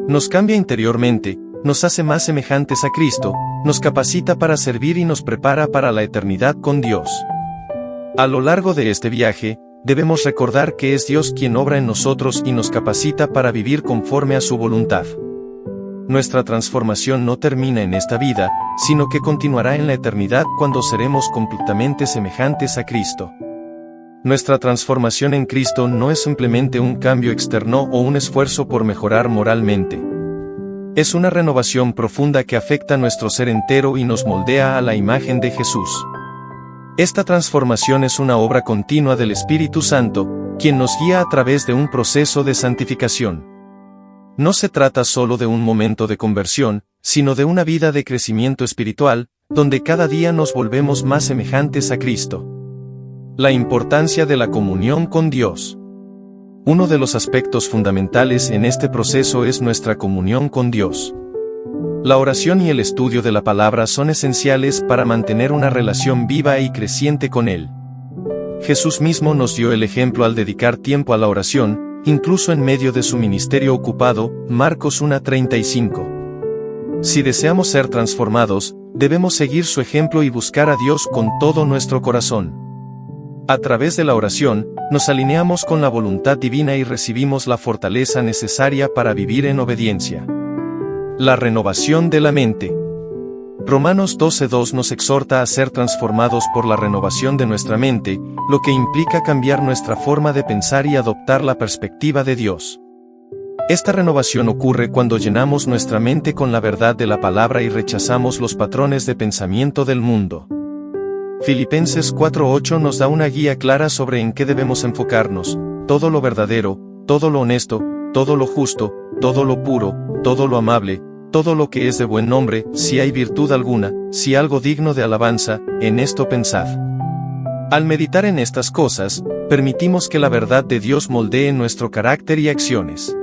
Nos cambia interiormente, nos hace más semejantes a Cristo, nos capacita para servir y nos prepara para la eternidad con Dios. A lo largo de este viaje, debemos recordar que es Dios quien obra en nosotros y nos capacita para vivir conforme a su voluntad. Nuestra transformación no termina en esta vida, sino que continuará en la eternidad cuando seremos completamente semejantes a Cristo. Nuestra transformación en Cristo no es simplemente un cambio externo o un esfuerzo por mejorar moralmente. Es una renovación profunda que afecta nuestro ser entero y nos moldea a la imagen de Jesús. Esta transformación es una obra continua del Espíritu Santo, quien nos guía a través de un proceso de santificación. No se trata solo de un momento de conversión, sino de una vida de crecimiento espiritual, donde cada día nos volvemos más semejantes a Cristo. La importancia de la comunión con Dios. Uno de los aspectos fundamentales en este proceso es nuestra comunión con Dios. La oración y el estudio de la palabra son esenciales para mantener una relación viva y creciente con Él. Jesús mismo nos dio el ejemplo al dedicar tiempo a la oración, incluso en medio de su ministerio ocupado, Marcos 1:35. Si deseamos ser transformados, debemos seguir su ejemplo y buscar a Dios con todo nuestro corazón. A través de la oración, nos alineamos con la voluntad divina y recibimos la fortaleza necesaria para vivir en obediencia. La renovación de la mente. Romanos 12:2 nos exhorta a ser transformados por la renovación de nuestra mente, lo que implica cambiar nuestra forma de pensar y adoptar la perspectiva de Dios. Esta renovación ocurre cuando llenamos nuestra mente con la verdad de la palabra y rechazamos los patrones de pensamiento del mundo. Filipenses 4:8 nos da una guía clara sobre en qué debemos enfocarnos: todo lo verdadero, todo lo honesto, todo lo justo, todo lo puro, todo lo amable, todo lo que es de buen nombre, si hay virtud alguna, si algo digno de alabanza, en esto pensad. Al meditar en estas cosas, permitimos que la verdad de Dios moldee nuestro carácter y acciones.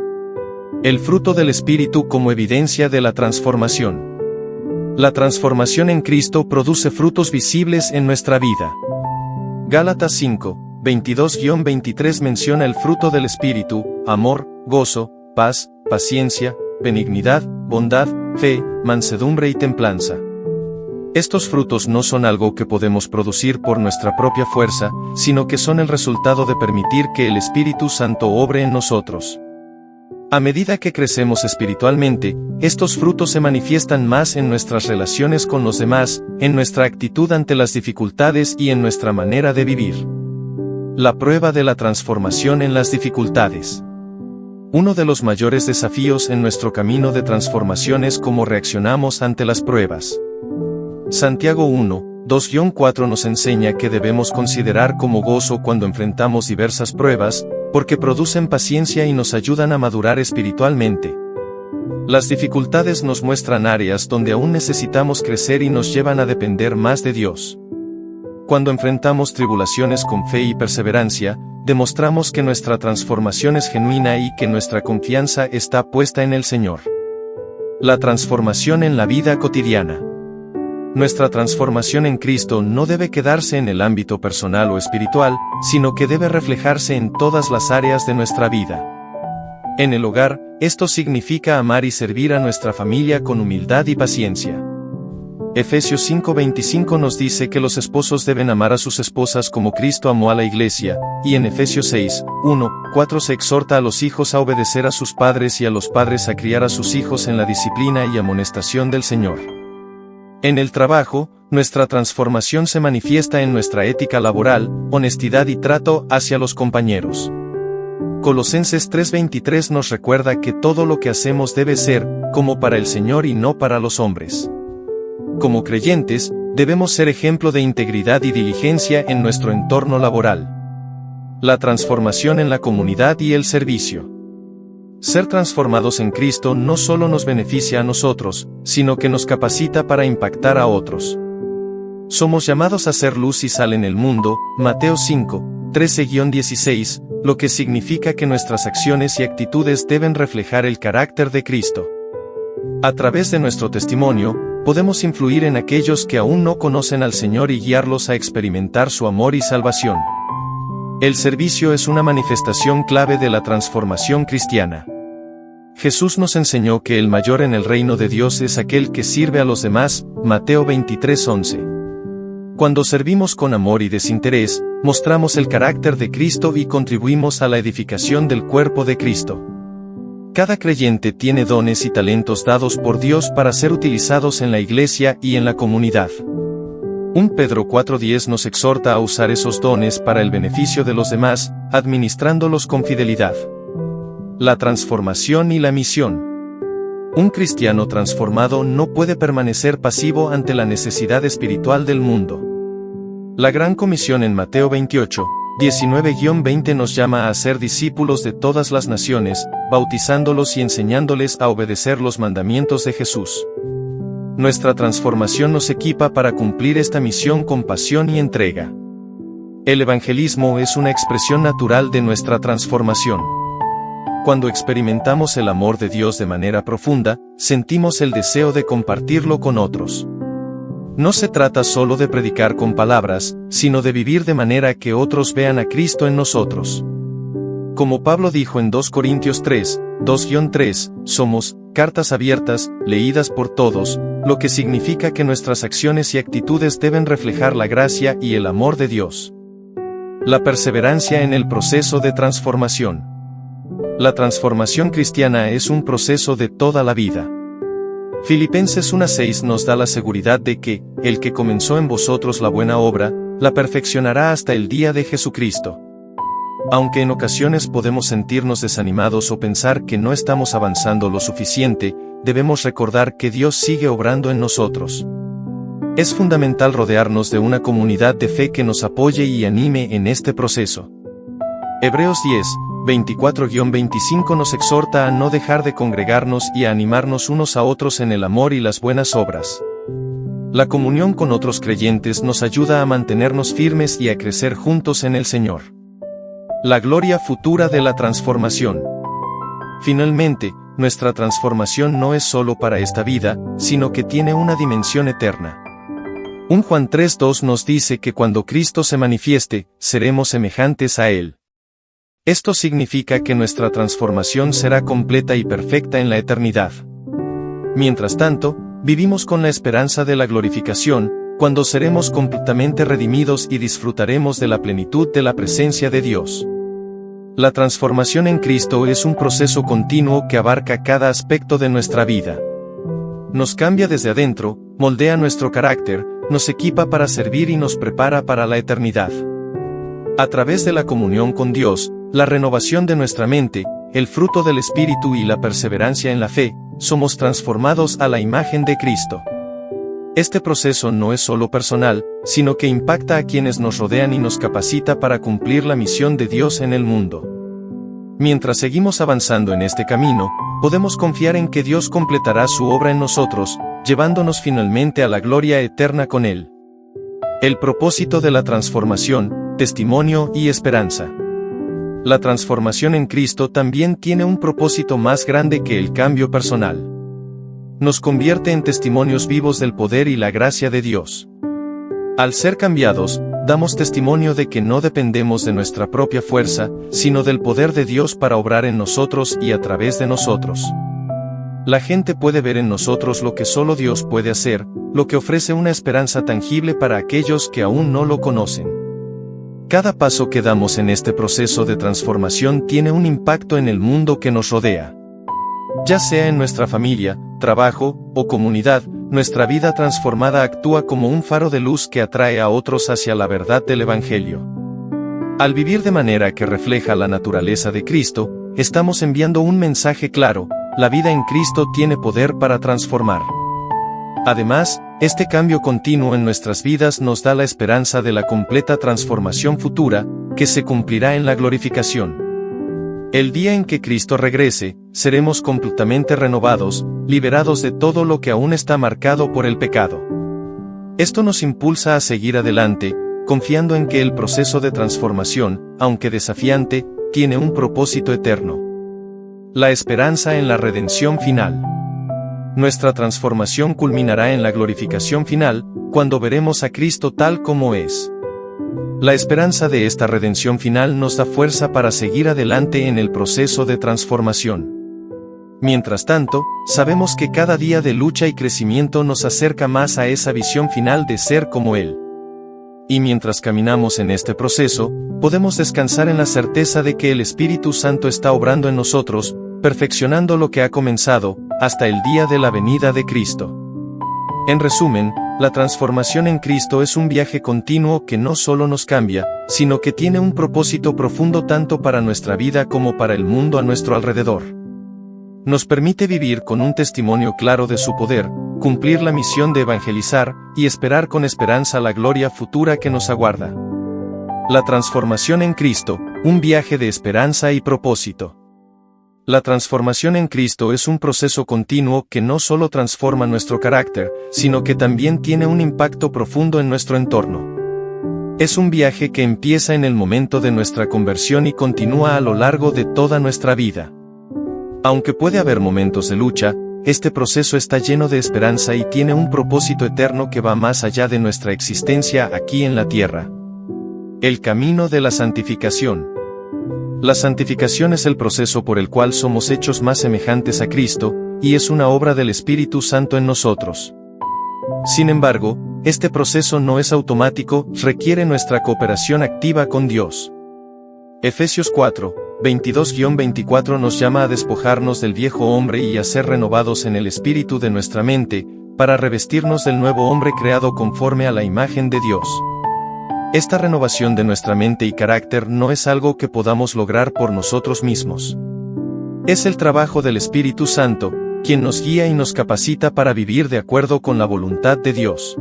El fruto del Espíritu como evidencia de la transformación. La transformación en Cristo produce frutos visibles en nuestra vida. Gálatas 5:22-23 menciona el fruto del Espíritu: amor, gozo, paz, paciencia, benignidad, bondad, fe, mansedumbre y templanza. Estos frutos no son algo que podemos producir por nuestra propia fuerza, sino que son el resultado de permitir que el Espíritu Santo obre en nosotros. A medida que crecemos espiritualmente, estos frutos se manifiestan más en nuestras relaciones con los demás, en nuestra actitud ante las dificultades y en nuestra manera de vivir. La prueba de la transformación en las dificultades. Uno de los mayores desafíos en nuestro camino de transformación es cómo reaccionamos ante las pruebas. Santiago 1:2-4 nos enseña que debemos considerar como gozo cuando enfrentamos diversas pruebas, porque producen paciencia y nos ayudan a madurar espiritualmente. Las dificultades nos muestran áreas donde aún necesitamos crecer y nos llevan a depender más de Dios. Cuando enfrentamos tribulaciones con fe y perseverancia, demostramos que nuestra transformación es genuina y que nuestra confianza está puesta en el Señor. La transformación en la vida cotidiana. Nuestra transformación en Cristo no debe quedarse en el ámbito personal o espiritual, sino que debe reflejarse en todas las áreas de nuestra vida. En el hogar, esto significa amar y servir a nuestra familia con humildad y paciencia. Efesios 5:25 nos dice que los esposos deben amar a sus esposas como Cristo amó a la iglesia, y en Efesios 6:1-4 se exhorta a los hijos a obedecer a sus padres y a los padres a criar a sus hijos en la disciplina y amonestación del Señor. En el trabajo, nuestra transformación se manifiesta en nuestra ética laboral, honestidad y trato hacia los compañeros. Colosenses 3:23 nos recuerda que todo lo que hacemos debe ser, como para el Señor y no para los hombres. Como creyentes, debemos ser ejemplo de integridad y diligencia en nuestro entorno laboral. La transformación en la comunidad y el servicio. Ser transformados en Cristo no solo nos beneficia a nosotros, sino que nos capacita para impactar a otros. Somos llamados a ser luz y sal en el mundo, Mateo 5:13-16, lo que significa que nuestras acciones y actitudes deben reflejar el carácter de Cristo. A través de nuestro testimonio, podemos influir en aquellos que aún no conocen al Señor y guiarlos a experimentar su amor y salvación. El servicio es una manifestación clave de la transformación cristiana. Jesús nos enseñó que el mayor en el reino de Dios es aquel que sirve a los demás, Mateo 23:11. Cuando servimos con amor y desinterés, mostramos el carácter de Cristo y contribuimos a la edificación del cuerpo de Cristo. Cada creyente tiene dones y talentos dados por Dios para ser utilizados en la iglesia y en la comunidad. 1 Pedro 4:10 nos exhorta a usar esos dones para el beneficio de los demás, administrándolos con fidelidad. La transformación y la misión. Un cristiano transformado no puede permanecer pasivo ante la necesidad espiritual del mundo. La Gran Comisión en Mateo 28, 19-20 nos llama a ser discípulos de todas las naciones, bautizándolos y enseñándoles a obedecer los mandamientos de Jesús. Nuestra transformación nos equipa para cumplir esta misión con pasión y entrega. El evangelismo es una expresión natural de nuestra transformación. Cuando experimentamos el amor de Dios de manera profunda, sentimos el deseo de compartirlo con otros. No se trata solo de predicar con palabras, sino de vivir de manera que otros vean a Cristo en nosotros. Como Pablo dijo en 2 Corintios 3, 2-3, somos cartas abiertas, leídas por todos, lo que significa que nuestras acciones y actitudes deben reflejar la gracia y el amor de Dios. La perseverancia en el proceso de transformación. La transformación cristiana es un proceso de toda la vida. Filipenses 1:6 nos da la seguridad de que, el que comenzó en vosotros la buena obra, la perfeccionará hasta el día de Jesucristo. Aunque en ocasiones podemos sentirnos desanimados o pensar que no estamos avanzando lo suficiente, debemos recordar que Dios sigue obrando en nosotros. Es fundamental rodearnos de una comunidad de fe que nos apoye y anime en este proceso. Hebreos 10, 24-25 nos exhorta a no dejar de congregarnos y a animarnos unos a otros en el amor y las buenas obras. La comunión con otros creyentes nos ayuda a mantenernos firmes y a crecer juntos en el Señor. La gloria futura de la transformación. Finalmente, nuestra transformación no es solo para esta vida, sino que tiene una dimensión eterna. 1 Juan 3:2 nos dice que cuando Cristo se manifieste, seremos semejantes a Él. Esto significa que nuestra transformación será completa y perfecta en la eternidad. Mientras tanto, vivimos con la esperanza de la glorificación, cuando seremos completamente redimidos y disfrutaremos de la plenitud de la presencia de Dios. La transformación en Cristo es un proceso continuo que abarca cada aspecto de nuestra vida. Nos cambia desde adentro, moldea nuestro carácter, nos equipa para servir y nos prepara para la eternidad. A través de la comunión con Dios, la renovación de nuestra mente, el fruto del Espíritu y la perseverancia en la fe, somos transformados a la imagen de Cristo. Este proceso no es solo personal, sino que impacta a quienes nos rodean y nos capacita para cumplir la misión de Dios en el mundo. Mientras seguimos avanzando en este camino, podemos confiar en que Dios completará su obra en nosotros, llevándonos finalmente a la gloria eterna con Él. El propósito de la transformación, testimonio y esperanza. La transformación en Cristo también tiene un propósito más grande que el cambio personal. Nos convierte en testimonios vivos del poder y la gracia de Dios. Al ser cambiados, damos testimonio de que no dependemos de nuestra propia fuerza, sino del poder de Dios para obrar en nosotros y a través de nosotros. La gente puede ver en nosotros lo que solo Dios puede hacer, lo que ofrece una esperanza tangible para aquellos que aún no lo conocen. Cada paso que damos en este proceso de transformación tiene un impacto en el mundo que nos rodea. Ya sea en nuestra familia, trabajo o comunidad, nuestra vida transformada actúa como un faro de luz que atrae a otros hacia la verdad del Evangelio. Al vivir de manera que refleja la naturaleza de Cristo, estamos enviando un mensaje claro: la vida en Cristo tiene poder para transformar. Además, este cambio continuo en nuestras vidas nos da la esperanza de la completa transformación futura, que se cumplirá en la glorificación. El día en que Cristo regrese, seremos completamente renovados, liberados de todo lo que aún está marcado por el pecado. Esto nos impulsa a seguir adelante, confiando en que el proceso de transformación, aunque desafiante, tiene un propósito eterno. La esperanza en la redención final. Nuestra transformación culminará en la glorificación final, cuando veremos a Cristo tal como es. La esperanza de esta redención final nos da fuerza para seguir adelante en el proceso de transformación. Mientras tanto, sabemos que cada día de lucha y crecimiento nos acerca más a esa visión final de ser como Él. Y mientras caminamos en este proceso, podemos descansar en la certeza de que el Espíritu Santo está obrando en nosotros, perfeccionando lo que ha comenzado, hasta el día de la venida de Cristo. En resumen, La transformación en Cristo es un viaje continuo que no solo nos cambia, sino que tiene un propósito profundo tanto para nuestra vida como para el mundo a nuestro alrededor. Nos permite vivir con un testimonio claro de su poder, cumplir la misión de evangelizar, y esperar con esperanza la gloria futura que nos aguarda. La transformación en Cristo, un viaje de esperanza y propósito. La transformación en Cristo es un proceso continuo que no solo transforma nuestro carácter, sino que también tiene un impacto profundo en nuestro entorno. Es un viaje que empieza en el momento de nuestra conversión y continúa a lo largo de toda nuestra vida. Aunque puede haber momentos de lucha, este proceso está lleno de esperanza y tiene un propósito eterno que va más allá de nuestra existencia aquí en la tierra. El camino de la santificación. La santificación es el proceso por el cual somos hechos más semejantes a Cristo, y es una obra del Espíritu Santo en nosotros. Sin embargo, este proceso no es automático, requiere nuestra cooperación activa con Dios. Efesios 4, 22-24 nos llama a despojarnos del viejo hombre y a ser renovados en el espíritu de nuestra mente, para revestirnos del nuevo hombre creado conforme a la imagen de Dios. Esta renovación de nuestra mente y carácter no es algo que podamos lograr por nosotros mismos. Es el trabajo del Espíritu Santo, quien nos guía y nos capacita para vivir de acuerdo con la voluntad de Dios.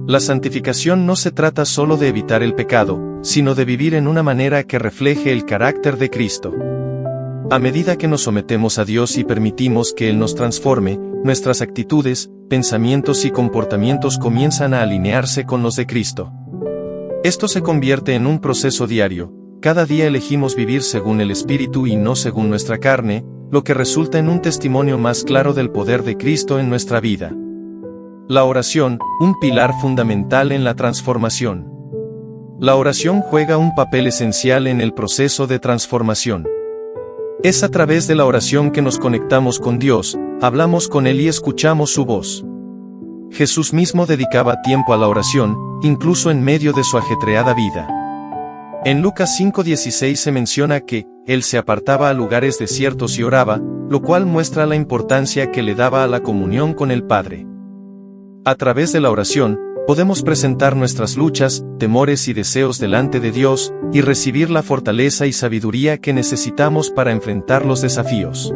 La santificación no se trata solo de evitar el pecado, sino de vivir en una manera que refleje el carácter de Cristo. A medida que nos sometemos a Dios y permitimos que Él nos transforme, nuestras actitudes, pensamientos y comportamientos comienzan a alinearse con los de Cristo. Esto se convierte en un proceso diario. Cada día elegimos vivir según el Espíritu y no según nuestra carne, lo que resulta en un testimonio más claro del poder de Cristo en nuestra vida. La oración, un pilar fundamental en la transformación. La oración juega un papel esencial en el proceso de transformación. Es a través de la oración que nos conectamos con Dios, hablamos con Él y escuchamos su voz. Jesús mismo dedicaba tiempo a la oración, incluso en medio de su ajetreada vida. En Lucas 5:16 se menciona que Él se apartaba a lugares desiertos y oraba, lo cual muestra la importancia que le daba a la comunión con el Padre. A través de la oración, podemos presentar nuestras luchas, temores y deseos delante de Dios, y recibir la fortaleza y sabiduría que necesitamos para enfrentar los desafíos.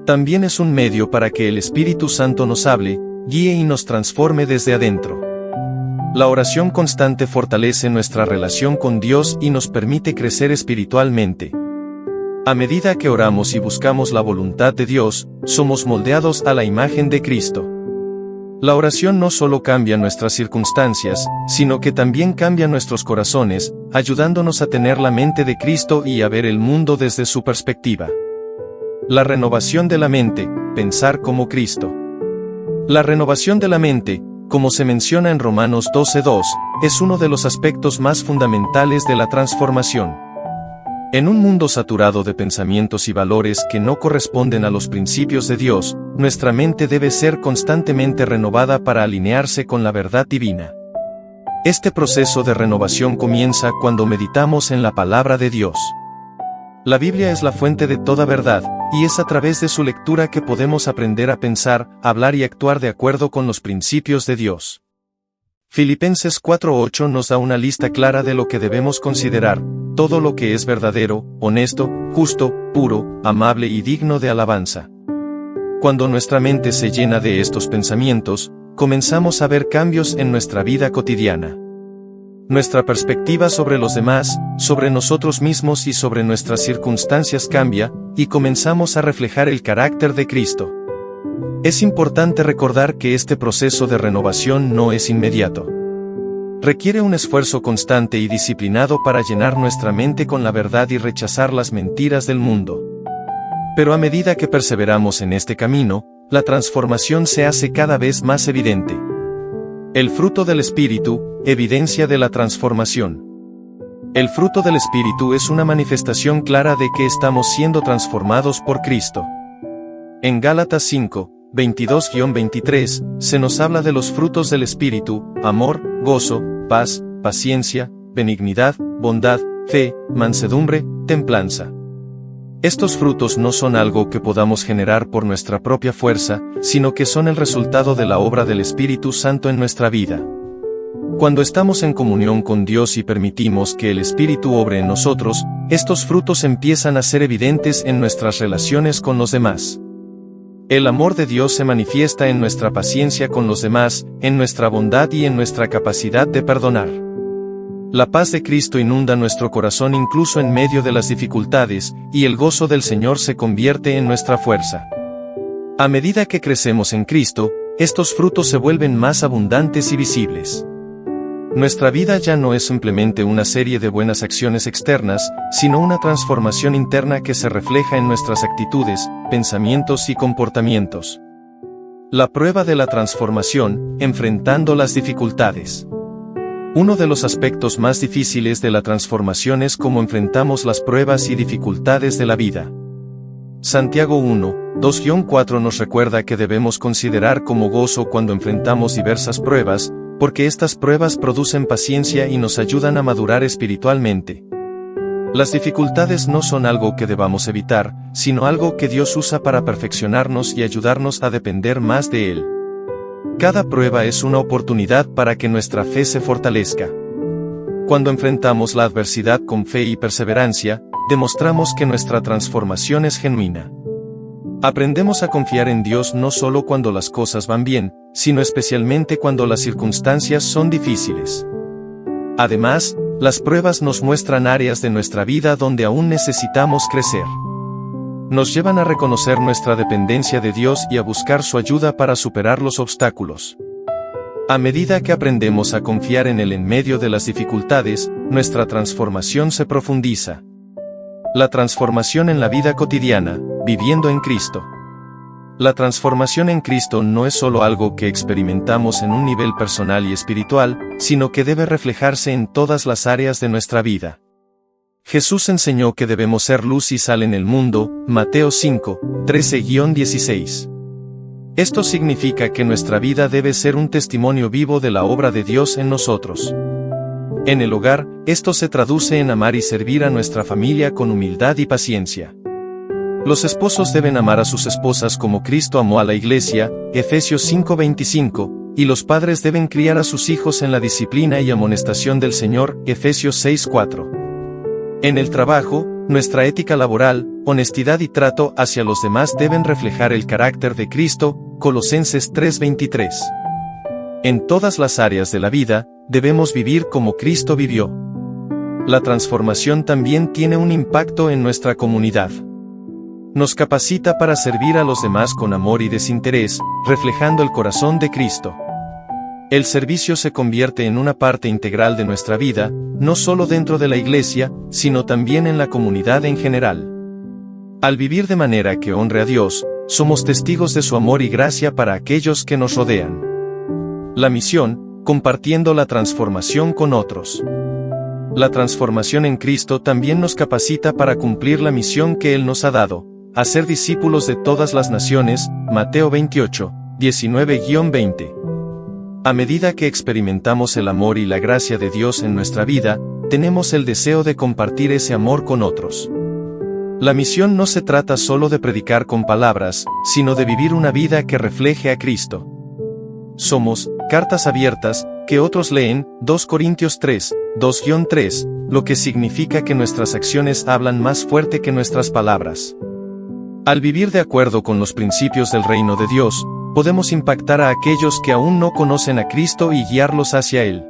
También es un medio para que el Espíritu Santo nos hable, guíe y nos transforme desde adentro. La oración constante fortalece nuestra relación con Dios y nos permite crecer espiritualmente. A medida que oramos y buscamos la voluntad de Dios, somos moldeados a la imagen de Cristo. La oración no solo cambia nuestras circunstancias, sino que también cambia nuestros corazones, ayudándonos a tener la mente de Cristo y a ver el mundo desde su perspectiva. La renovación de la mente, pensar como Cristo. La renovación de la mente, como se menciona en Romanos 12:2, es uno de los aspectos más fundamentales de la transformación. En un mundo saturado de pensamientos y valores que no corresponden a los principios de Dios, nuestra mente debe ser constantemente renovada para alinearse con la verdad divina. Este proceso de renovación comienza cuando meditamos en la palabra de Dios. La Biblia es la fuente de toda verdad, y es a través de su lectura que podemos aprender a pensar, hablar y actuar de acuerdo con los principios de Dios. Filipenses 4:8 nos da una lista clara de lo que debemos considerar: todo lo que es verdadero, honesto, justo, puro, amable y digno de alabanza. Cuando nuestra mente se llena de estos pensamientos, comenzamos a ver cambios en nuestra vida cotidiana. Nuestra perspectiva sobre los demás, sobre nosotros mismos y sobre nuestras circunstancias cambia, y comenzamos a reflejar el carácter de Cristo. Es importante recordar que este proceso de renovación no es inmediato. Requiere un esfuerzo constante y disciplinado para llenar nuestra mente con la verdad y rechazar las mentiras del mundo. Pero a medida que perseveramos en este camino, la transformación se hace cada vez más evidente. El fruto del Espíritu, evidencia de la transformación. El fruto del Espíritu es una manifestación clara de que estamos siendo transformados por Cristo. En Gálatas 5, 22-23, se nos habla de los frutos del Espíritu: amor, gozo, paz, paciencia, benignidad, bondad, fe, mansedumbre, templanza. Estos frutos no son algo que podamos generar por nuestra propia fuerza, sino que son el resultado de la obra del Espíritu Santo en nuestra vida. Cuando estamos en comunión con Dios y permitimos que el Espíritu obre en nosotros, estos frutos empiezan a ser evidentes en nuestras relaciones con los demás. El amor de Dios se manifiesta en nuestra paciencia con los demás, en nuestra bondad y en nuestra capacidad de perdonar. La paz de Cristo inunda nuestro corazón incluso en medio de las dificultades, y el gozo del Señor se convierte en nuestra fuerza. A medida que crecemos en Cristo, estos frutos se vuelven más abundantes y visibles. Nuestra vida ya no es simplemente una serie de buenas acciones externas, sino una transformación interna que se refleja en nuestras actitudes, pensamientos y comportamientos. La prueba de la transformación, enfrentando las dificultades. Uno de los aspectos más difíciles de la transformación es cómo enfrentamos las pruebas y dificultades de la vida. Santiago 1, 2-4 nos recuerda que debemos considerar como gozo cuando enfrentamos diversas pruebas, porque estas pruebas producen paciencia y nos ayudan a madurar espiritualmente. Las dificultades no son algo que debamos evitar, sino algo que Dios usa para perfeccionarnos y ayudarnos a depender más de Él. Cada prueba es una oportunidad para que nuestra fe se fortalezca. Cuando enfrentamos la adversidad con fe y perseverancia, demostramos que nuestra transformación es genuina. Aprendemos a confiar en Dios no solo cuando las cosas van bien, sino especialmente cuando las circunstancias son difíciles. Además, las pruebas nos muestran áreas de nuestra vida donde aún necesitamos crecer. Nos llevan a reconocer nuestra dependencia de Dios y a buscar su ayuda para superar los obstáculos. A medida que aprendemos a confiar en Él en medio de las dificultades, nuestra transformación se profundiza. La transformación en la vida cotidiana, viviendo en Cristo. La transformación en Cristo no es solo algo que experimentamos en un nivel personal y espiritual, sino que debe reflejarse en todas las áreas de nuestra vida. Jesús enseñó que debemos ser luz y sal en el mundo, Mateo 5, 13-16. Esto significa que nuestra vida debe ser un testimonio vivo de la obra de Dios en nosotros. En el hogar, esto se traduce en amar y servir a nuestra familia con humildad y paciencia. Los esposos deben amar a sus esposas como Cristo amó a la Iglesia, Efesios 5:25, y los padres deben criar a sus hijos en la disciplina y amonestación del Señor, Efesios 6:4. En el trabajo, nuestra ética laboral, honestidad y trato hacia los demás deben reflejar el carácter de Cristo, Colosenses 3:23. En todas las áreas de la vida, debemos vivir como Cristo vivió. La transformación también tiene un impacto en nuestra comunidad. Nos capacita para servir a los demás con amor y desinterés, reflejando el corazón de Cristo. El servicio se convierte en una parte integral de nuestra vida, no solo dentro de la iglesia, sino también en la comunidad en general. Al vivir de manera que honre a Dios, somos testigos de su amor y gracia para aquellos que nos rodean. La misión, compartiendo la transformación con otros. La transformación en Cristo también nos capacita para cumplir la misión que Él nos ha dado, hacer discípulos de todas las naciones, Mateo 28, 19-20. A medida que experimentamos el amor y la gracia de Dios en nuestra vida, tenemos el deseo de compartir ese amor con otros. La misión no se trata solo de predicar con palabras, sino de vivir una vida que refleje a Cristo. Somos cartas abiertas, que otros leen, 2 Corintios 3, 2-3, lo que significa que nuestras acciones hablan más fuerte que nuestras palabras. Al vivir de acuerdo con los principios del reino de Dios, podemos impactar a aquellos que aún no conocen a Cristo y guiarlos hacia Él.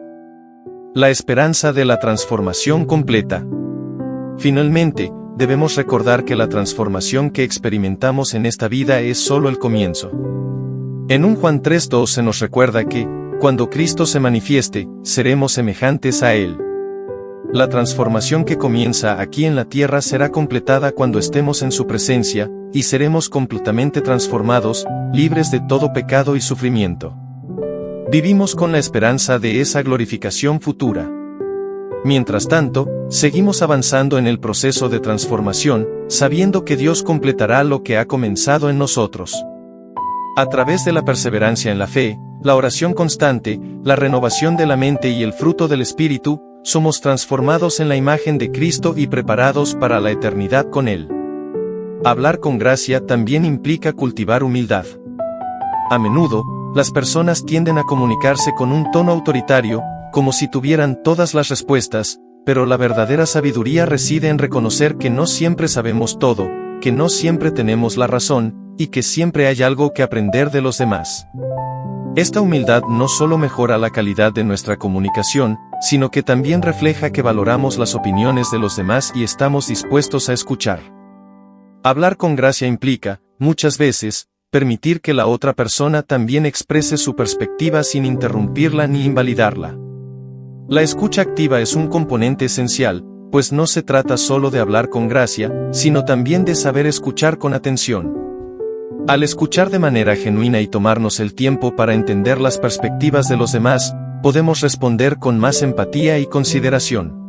La esperanza de la transformación completa. Finalmente, debemos recordar que la transformación que experimentamos en esta vida es solo el comienzo. En 1 Juan 3:2 se nos recuerda que, cuando Cristo se manifieste, seremos semejantes a Él. La transformación que comienza aquí en la tierra será completada cuando estemos en su presencia, y seremos completamente transformados, libres de todo pecado y sufrimiento. Vivimos con la esperanza de esa glorificación futura. Mientras tanto, seguimos avanzando en el proceso de transformación, sabiendo que Dios completará lo que ha comenzado en nosotros. A través de la perseverancia en la fe, la oración constante, la renovación de la mente y el fruto del Espíritu, somos transformados en la imagen de Cristo y preparados para la eternidad con Él. Hablar con gracia también implica cultivar humildad. A menudo, las personas tienden a comunicarse con un tono autoritario, como si tuvieran todas las respuestas, pero la verdadera sabiduría reside en reconocer que no siempre sabemos todo, que no siempre tenemos la razón, y que siempre hay algo que aprender de los demás. Esta humildad no solo mejora la calidad de nuestra comunicación, sino que también refleja que valoramos las opiniones de los demás y estamos dispuestos a escuchar. Hablar con gracia implica, muchas veces, permitir que la otra persona también exprese su perspectiva sin interrumpirla ni invalidarla. La escucha activa es un componente esencial, pues no se trata solo de hablar con gracia, sino también de saber escuchar con atención. Al escuchar de manera genuina y tomarnos el tiempo para entender las perspectivas de los demás, podemos responder con más empatía y consideración.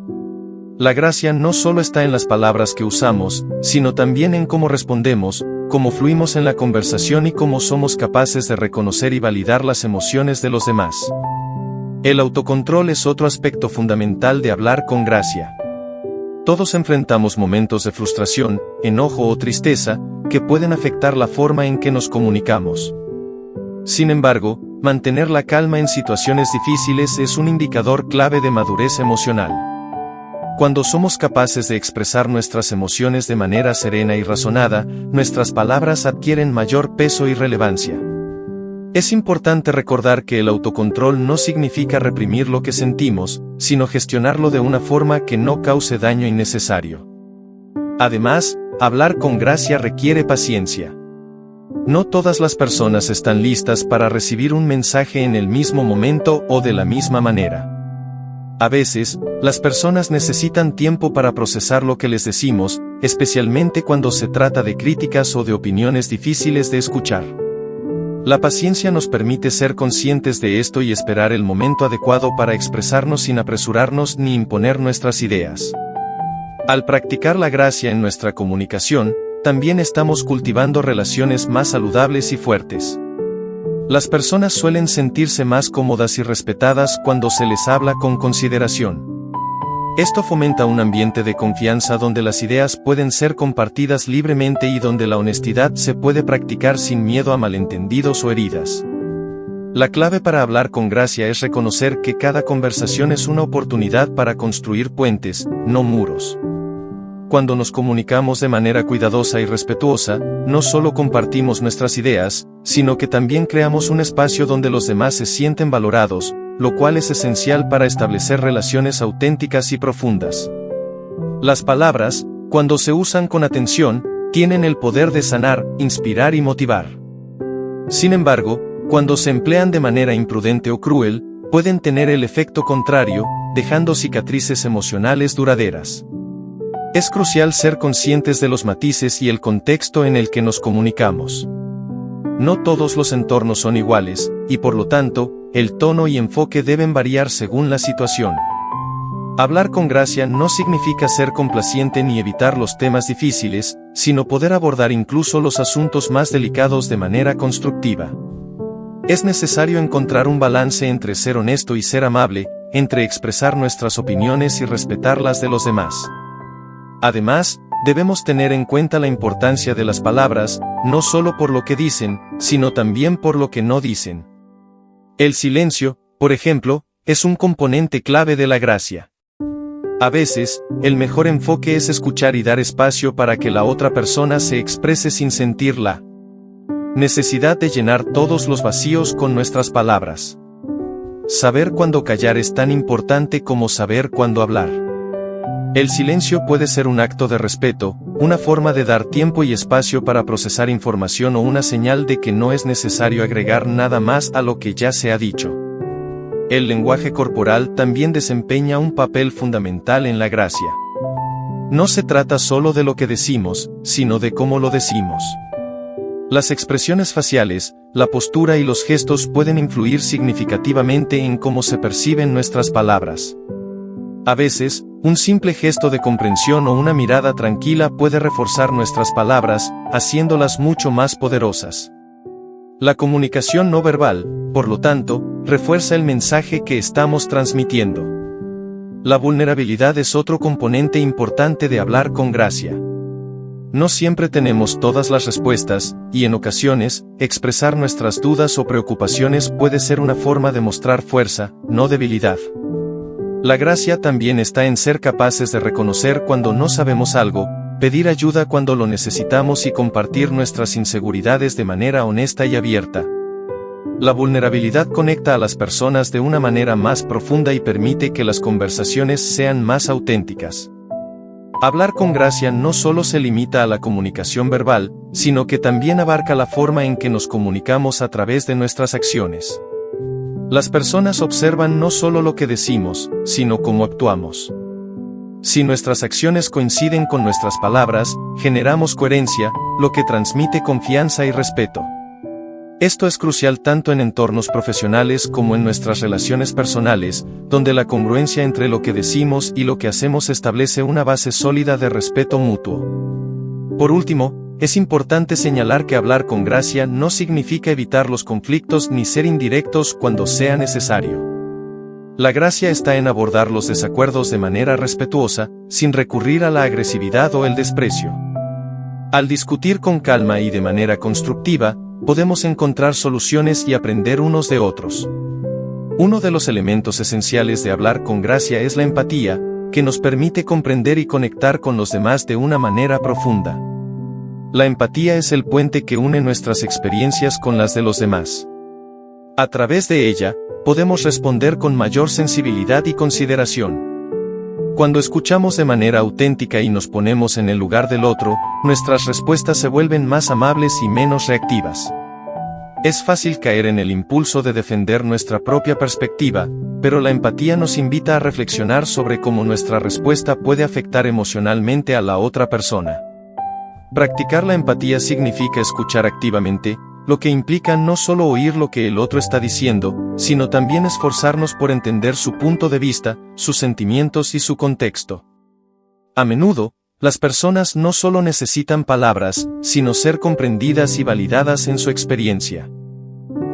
La gracia no solo está en las palabras que usamos, sino también en cómo respondemos, cómo fluimos en la conversación y cómo somos capaces de reconocer y validar las emociones de los demás. El autocontrol es otro aspecto fundamental de hablar con gracia. Todos enfrentamos momentos de frustración, enojo o tristeza, que pueden afectar la forma en que nos comunicamos. Sin embargo, mantener la calma en situaciones difíciles es un indicador clave de madurez emocional. Cuando somos capaces de expresar nuestras emociones de manera serena y razonada, nuestras palabras adquieren mayor peso y relevancia. Es importante recordar que el autocontrol no significa reprimir lo que sentimos, sino gestionarlo de una forma que no cause daño innecesario. Además, hablar con gracia requiere paciencia. No todas las personas están listas para recibir un mensaje en el mismo momento o de la misma manera. A veces, las personas necesitan tiempo para procesar lo que les decimos, especialmente cuando se trata de críticas o de opiniones difíciles de escuchar. La paciencia nos permite ser conscientes de esto y esperar el momento adecuado para expresarnos sin apresurarnos ni imponer nuestras ideas. Al practicar la gracia en nuestra comunicación, también estamos cultivando relaciones más saludables y fuertes. Las personas suelen sentirse más cómodas y respetadas cuando se les habla con consideración. Esto fomenta un ambiente de confianza donde las ideas pueden ser compartidas libremente y donde la honestidad se puede practicar sin miedo a malentendidos o heridas. La clave para hablar con gracia es reconocer que cada conversación es una oportunidad para construir puentes, no muros. Cuando nos comunicamos de manera cuidadosa y respetuosa, no solo compartimos nuestras ideas, sino que también creamos un espacio donde los demás se sienten valorados, lo cual es esencial para establecer relaciones auténticas y profundas. Las palabras, cuando se usan con atención, tienen el poder de sanar, inspirar y motivar. Sin embargo, cuando se emplean de manera imprudente o cruel, pueden tener el efecto contrario, dejando cicatrices emocionales duraderas. Es crucial ser conscientes de los matices y el contexto en el que nos comunicamos. No todos los entornos son iguales, y por lo tanto, el tono y enfoque deben variar según la situación. Hablar con gracia no significa ser complaciente ni evitar los temas difíciles, sino poder abordar incluso los asuntos más delicados de manera constructiva. Es necesario encontrar un balance entre ser honesto y ser amable, entre expresar nuestras opiniones y respetar las de los demás. Además, debemos tener en cuenta la importancia de las palabras, no solo por lo que dicen, sino también por lo que no dicen. El silencio, por ejemplo, es un componente clave de la gracia. A veces, el mejor enfoque es escuchar y dar espacio para que la otra persona se exprese sin sentir la necesidad de llenar todos los vacíos con nuestras palabras. Saber cuándo callar es tan importante como saber cuándo hablar. El silencio puede ser un acto de respeto, una forma de dar tiempo y espacio para procesar información o una señal de que no es necesario agregar nada más a lo que ya se ha dicho. El lenguaje corporal también desempeña un papel fundamental en la gracia. No se trata solo de lo que decimos, sino de cómo lo decimos. Las expresiones faciales, la postura y los gestos pueden influir significativamente en cómo se perciben nuestras palabras. A veces, un simple gesto de comprensión o una mirada tranquila puede reforzar nuestras palabras, haciéndolas mucho más poderosas. La comunicación no verbal, por lo tanto, refuerza el mensaje que estamos transmitiendo. La vulnerabilidad es otro componente importante de hablar con gracia. No siempre tenemos todas las respuestas, y en ocasiones, expresar nuestras dudas o preocupaciones puede ser una forma de mostrar fuerza, no debilidad. La gracia también está en ser capaces de reconocer cuando no sabemos algo, pedir ayuda cuando lo necesitamos y compartir nuestras inseguridades de manera honesta y abierta. La vulnerabilidad conecta a las personas de una manera más profunda y permite que las conversaciones sean más auténticas. Hablar con gracia no solo se limita a la comunicación verbal, sino que también abarca la forma en que nos comunicamos a través de nuestras acciones. Las personas observan no solo lo que decimos, sino cómo actuamos. Si nuestras acciones coinciden con nuestras palabras, generamos coherencia, lo que transmite confianza y respeto. Esto es crucial tanto en entornos profesionales como en nuestras relaciones personales, donde la congruencia entre lo que decimos y lo que hacemos establece una base sólida de respeto mutuo. Por último, es importante señalar que hablar con gracia no significa evitar los conflictos ni ser indirectos cuando sea necesario. La gracia está en abordar los desacuerdos de manera respetuosa, sin recurrir a la agresividad o el desprecio. Al discutir con calma y de manera constructiva, podemos encontrar soluciones y aprender unos de otros. Uno de los elementos esenciales de hablar con gracia es la empatía, que nos permite comprender y conectar con los demás de una manera profunda. La empatía es el puente que une nuestras experiencias con las de los demás. A través de ella, podemos responder con mayor sensibilidad y consideración. Cuando escuchamos de manera auténtica y nos ponemos en el lugar del otro, nuestras respuestas se vuelven más amables y menos reactivas. Es fácil caer en el impulso de defender nuestra propia perspectiva, pero la empatía nos invita a reflexionar sobre cómo nuestra respuesta puede afectar emocionalmente a la otra persona. Practicar la empatía significa escuchar activamente, lo que implica no solo oír lo que el otro está diciendo, sino también esforzarnos por entender su punto de vista, sus sentimientos y su contexto. A menudo, las personas no solo necesitan palabras, sino ser comprendidas y validadas en su experiencia.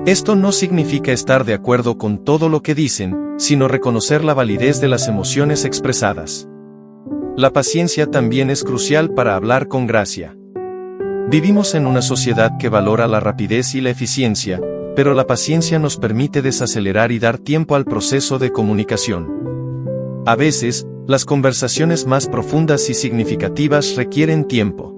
Esto no significa estar de acuerdo con todo lo que dicen, sino reconocer la validez de las emociones expresadas. La paciencia también es crucial para hablar con gracia. Vivimos en una sociedad que valora la rapidez y la eficiencia, pero la paciencia nos permite desacelerar y dar tiempo al proceso de comunicación. A veces, las conversaciones más profundas y significativas requieren tiempo.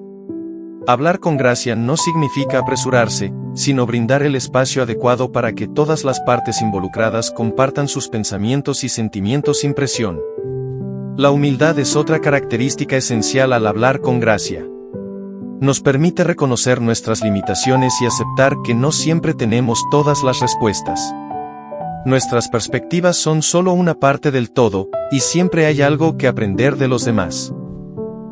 Hablar con gracia no significa apresurarse, sino brindar el espacio adecuado para que todas las partes involucradas compartan sus pensamientos y sentimientos sin presión. La humildad es otra característica esencial al hablar con gracia. Nos permite reconocer nuestras limitaciones y aceptar que no siempre tenemos todas las respuestas. Nuestras perspectivas son solo una parte del todo, y siempre hay algo que aprender de los demás.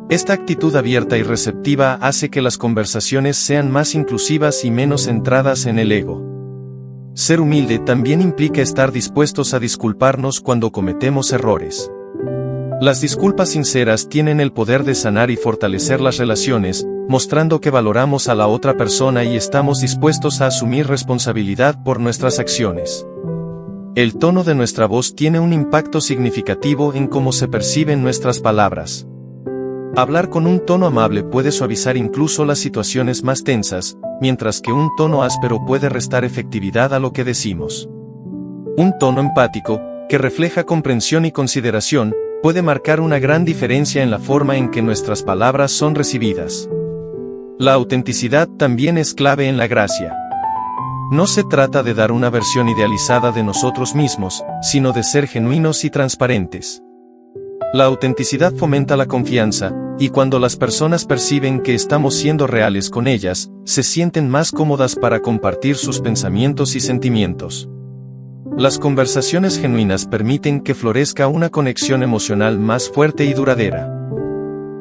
Esta actitud abierta y receptiva hace que las conversaciones sean más inclusivas y menos centradas en el ego. Ser humilde también implica estar dispuestos a disculparnos cuando cometemos errores. Las disculpas sinceras tienen el poder de sanar y fortalecer las relaciones, mostrando que valoramos a la otra persona y estamos dispuestos a asumir responsabilidad por nuestras acciones. El tono de nuestra voz tiene un impacto significativo en cómo se perciben nuestras palabras. Hablar con un tono amable puede suavizar incluso las situaciones más tensas, mientras que un tono áspero puede restar efectividad a lo que decimos. Un tono empático, que refleja comprensión y consideración, puede marcar una gran diferencia en la forma en que nuestras palabras son recibidas. La autenticidad también es clave en la gracia. No se trata de dar una versión idealizada de nosotros mismos, sino de ser genuinos y transparentes. La autenticidad fomenta la confianza, y cuando las personas perciben que estamos siendo reales con ellas, se sienten más cómodas para compartir sus pensamientos y sentimientos. Las conversaciones genuinas permiten que florezca una conexión emocional más fuerte y duradera.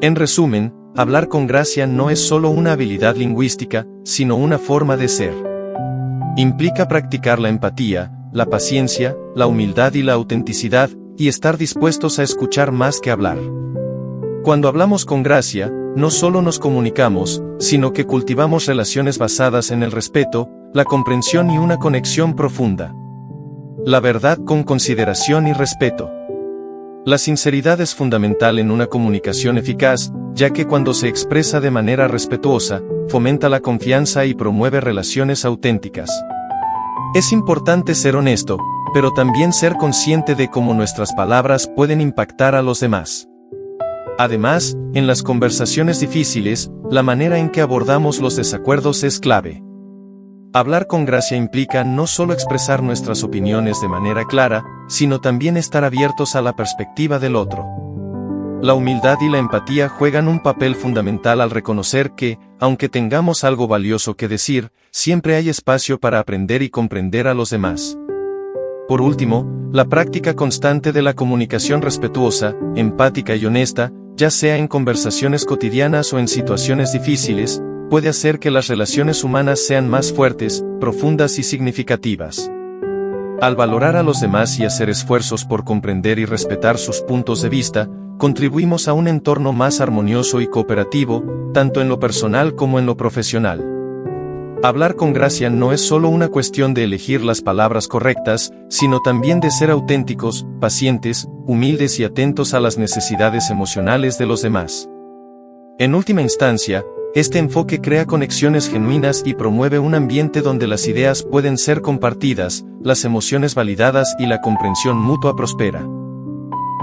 En resumen, hablar con gracia no es solo una habilidad lingüística, sino una forma de ser. Implica practicar la empatía, la paciencia, la humildad y la autenticidad, y estar dispuestos a escuchar más que hablar. Cuando hablamos con gracia, no solo nos comunicamos, sino que cultivamos relaciones basadas en el respeto, la comprensión y una conexión profunda. La verdad con consideración y respeto. La sinceridad es fundamental en una comunicación eficaz, ya que cuando se expresa de manera respetuosa, fomenta la confianza y promueve relaciones auténticas. Es importante ser honesto, pero también ser consciente de cómo nuestras palabras pueden impactar a los demás. Además, en las conversaciones difíciles, la manera en que abordamos los desacuerdos es clave. Hablar con gracia implica no solo expresar nuestras opiniones de manera clara, sino también estar abiertos a la perspectiva del otro. La humildad y la empatía juegan un papel fundamental al reconocer que, aunque tengamos algo valioso que decir, siempre hay espacio para aprender y comprender a los demás. Por último, la práctica constante de la comunicación respetuosa, empática y honesta, ya sea en conversaciones cotidianas o en situaciones difíciles, puede hacer que las relaciones humanas sean más fuertes, profundas y significativas. Al valorar a los demás y hacer esfuerzos por comprender y respetar sus puntos de vista, contribuimos a un entorno más armonioso y cooperativo, tanto en lo personal como en lo profesional. Hablar con gracia no es solo una cuestión de elegir las palabras correctas, sino también de ser auténticos, pacientes, humildes y atentos a las necesidades emocionales de los demás. En última instancia, este enfoque crea conexiones genuinas y promueve un ambiente donde las ideas pueden ser compartidas, las emociones validadas y la comprensión mutua prospera.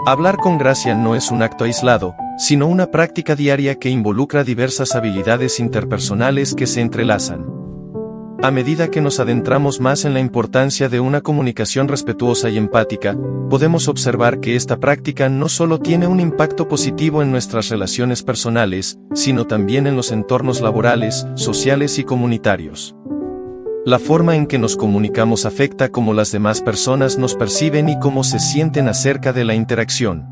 Hablar con gracia no es un acto aislado, sino una práctica diaria que involucra diversas habilidades interpersonales que se entrelazan. A medida que nos adentramos más en la importancia de una comunicación respetuosa y empática, podemos observar que esta práctica no solo tiene un impacto positivo en nuestras relaciones personales, sino también en los entornos laborales, sociales y comunitarios. La forma en que nos comunicamos afecta cómo las demás personas nos perciben y cómo se sienten acerca de la interacción.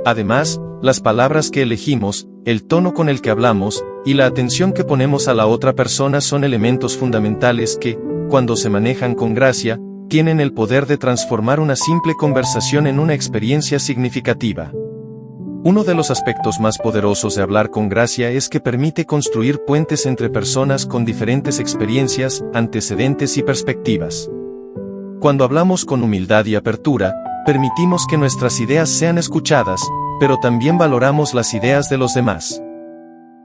Además, las palabras que elegimos, el tono con el que hablamos, y la atención que ponemos a la otra persona son elementos fundamentales que, cuando se manejan con gracia, tienen el poder de transformar una simple conversación en una experiencia significativa. Uno de los aspectos más poderosos de hablar con gracia es que permite construir puentes entre personas con diferentes experiencias, antecedentes y perspectivas. Cuando hablamos con humildad y apertura, permitimos que nuestras ideas sean escuchadas, pero también valoramos las ideas de los demás.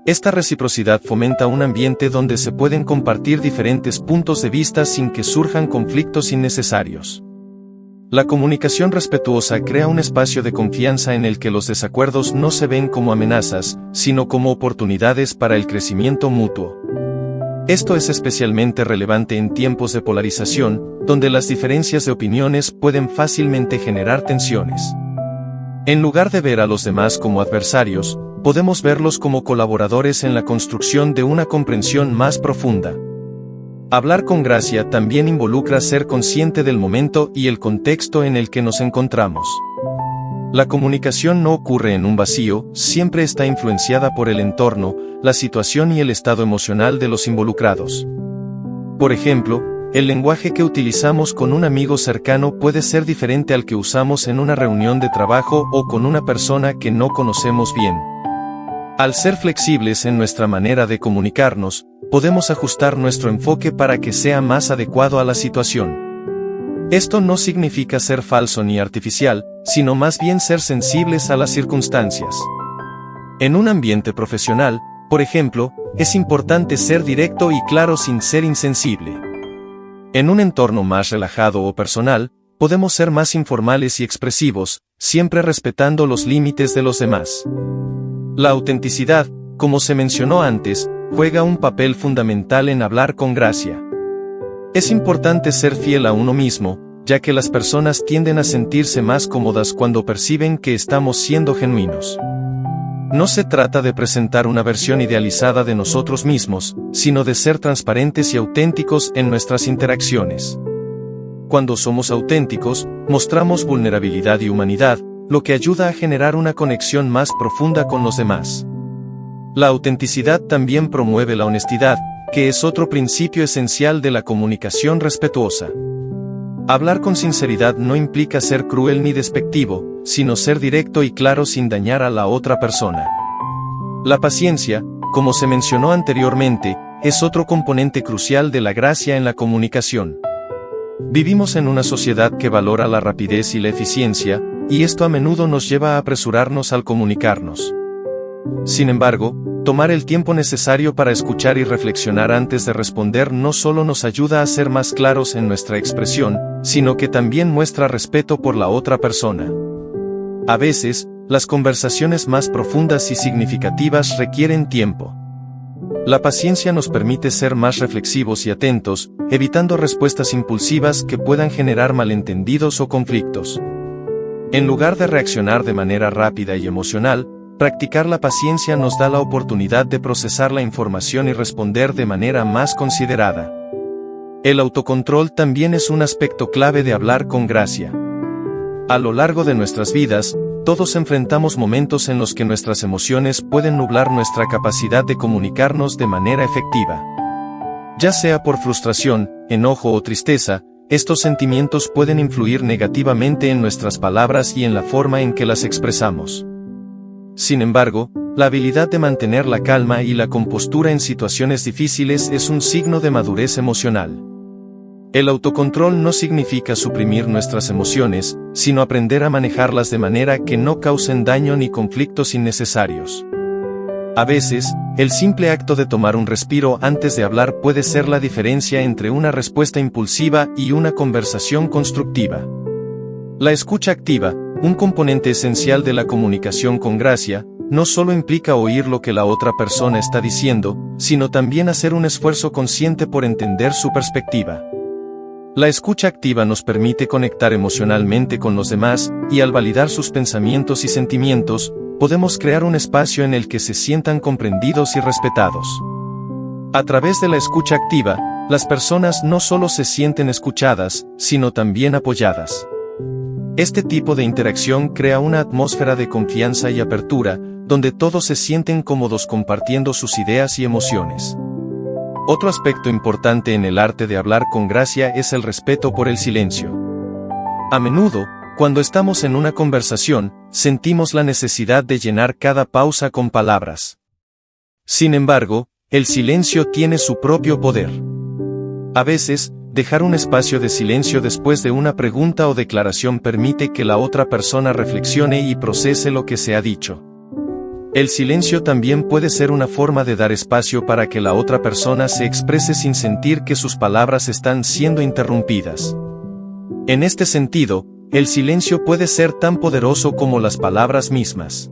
Esta reciprocidad fomenta un ambiente donde se pueden compartir diferentes puntos de vista sin que surjan conflictos innecesarios. La comunicación respetuosa crea un espacio de confianza en el que los desacuerdos no se ven como amenazas, sino como oportunidades para el crecimiento mutuo. Esto es especialmente relevante en tiempos de polarización, donde las diferencias de opiniones pueden fácilmente generar tensiones. En lugar de ver a los demás como adversarios, podemos verlos como colaboradores en la construcción de una comprensión más profunda. Hablar con gracia también involucra ser consciente del momento y el contexto en el que nos encontramos. La comunicación no ocurre en un vacío, siempre está influenciada por el entorno, la situación y el estado emocional de los involucrados. Por ejemplo, el lenguaje que utilizamos con un amigo cercano puede ser diferente al que usamos en una reunión de trabajo o con una persona que no conocemos bien. Al ser flexibles en nuestra manera de comunicarnos, podemos ajustar nuestro enfoque para que sea más adecuado a la situación. Esto no significa ser falso ni artificial, sino más bien ser sensibles a las circunstancias. En un ambiente profesional, por ejemplo, es importante ser directo y claro sin ser insensible. En un entorno más relajado o personal, podemos ser más informales y expresivos, siempre respetando los límites de los demás. La autenticidad, como se mencionó antes, juega un papel fundamental en hablar con gracia. Es importante ser fiel a uno mismo, ya que las personas tienden a sentirse más cómodas cuando perciben que estamos siendo genuinos. No se trata de presentar una versión idealizada de nosotros mismos, sino de ser transparentes y auténticos en nuestras interacciones. Cuando somos auténticos, mostramos vulnerabilidad y humanidad, lo que ayuda a generar una conexión más profunda con los demás. La autenticidad también promueve la honestidad, que es otro principio esencial de la comunicación respetuosa. Hablar con sinceridad no implica ser cruel ni despectivo, sino ser directo y claro sin dañar a la otra persona. La paciencia, como se mencionó anteriormente, es otro componente crucial de la gracia en la comunicación. Vivimos en una sociedad que valora la rapidez y la eficiencia, y esto a menudo nos lleva a apresurarnos al comunicarnos. Sin embargo, tomar el tiempo necesario para escuchar y reflexionar antes de responder no solo nos ayuda a ser más claros en nuestra expresión, sino que también muestra respeto por la otra persona. A veces, las conversaciones más profundas y significativas requieren tiempo. La paciencia nos permite ser más reflexivos y atentos, evitando respuestas impulsivas que puedan generar malentendidos o conflictos. En lugar de reaccionar de manera rápida y emocional, practicar la paciencia nos da la oportunidad de procesar la información y responder de manera más considerada. El autocontrol también es un aspecto clave de hablar con gracia. A lo largo de nuestras vidas, todos enfrentamos momentos en los que nuestras emociones pueden nublar nuestra capacidad de comunicarnos de manera efectiva. Ya sea por frustración, enojo o tristeza, estos sentimientos pueden influir negativamente en nuestras palabras y en la forma en que las expresamos. Sin embargo, la habilidad de mantener la calma y la compostura en situaciones difíciles es un signo de madurez emocional. El autocontrol no significa suprimir nuestras emociones, sino aprender a manejarlas de manera que no causen daño ni conflictos innecesarios. A veces, el simple acto de tomar un respiro antes de hablar puede ser la diferencia entre una respuesta impulsiva y una conversación constructiva. La escucha activa, un componente esencial de la comunicación con gracia, no solo implica oír lo que la otra persona está diciendo, sino también hacer un esfuerzo consciente por entender su perspectiva. La escucha activa nos permite conectar emocionalmente con los demás, y al validar sus pensamientos y sentimientos, podemos crear un espacio en el que se sientan comprendidos y respetados. A través de la escucha activa, las personas no solo se sienten escuchadas, sino también apoyadas. Este tipo de interacción crea una atmósfera de confianza y apertura, donde todos se sienten cómodos compartiendo sus ideas y emociones. Otro aspecto importante en el arte de hablar con gracia es el respeto por el silencio. A menudo, cuando estamos en una conversación, sentimos la necesidad de llenar cada pausa con palabras. Sin embargo, el silencio tiene su propio poder. A veces, dejar un espacio de silencio después de una pregunta o declaración permite que la otra persona reflexione y procese lo que se ha dicho. El silencio también puede ser una forma de dar espacio para que la otra persona se exprese sin sentir que sus palabras están siendo interrumpidas. En este sentido, el silencio puede ser tan poderoso como las palabras mismas.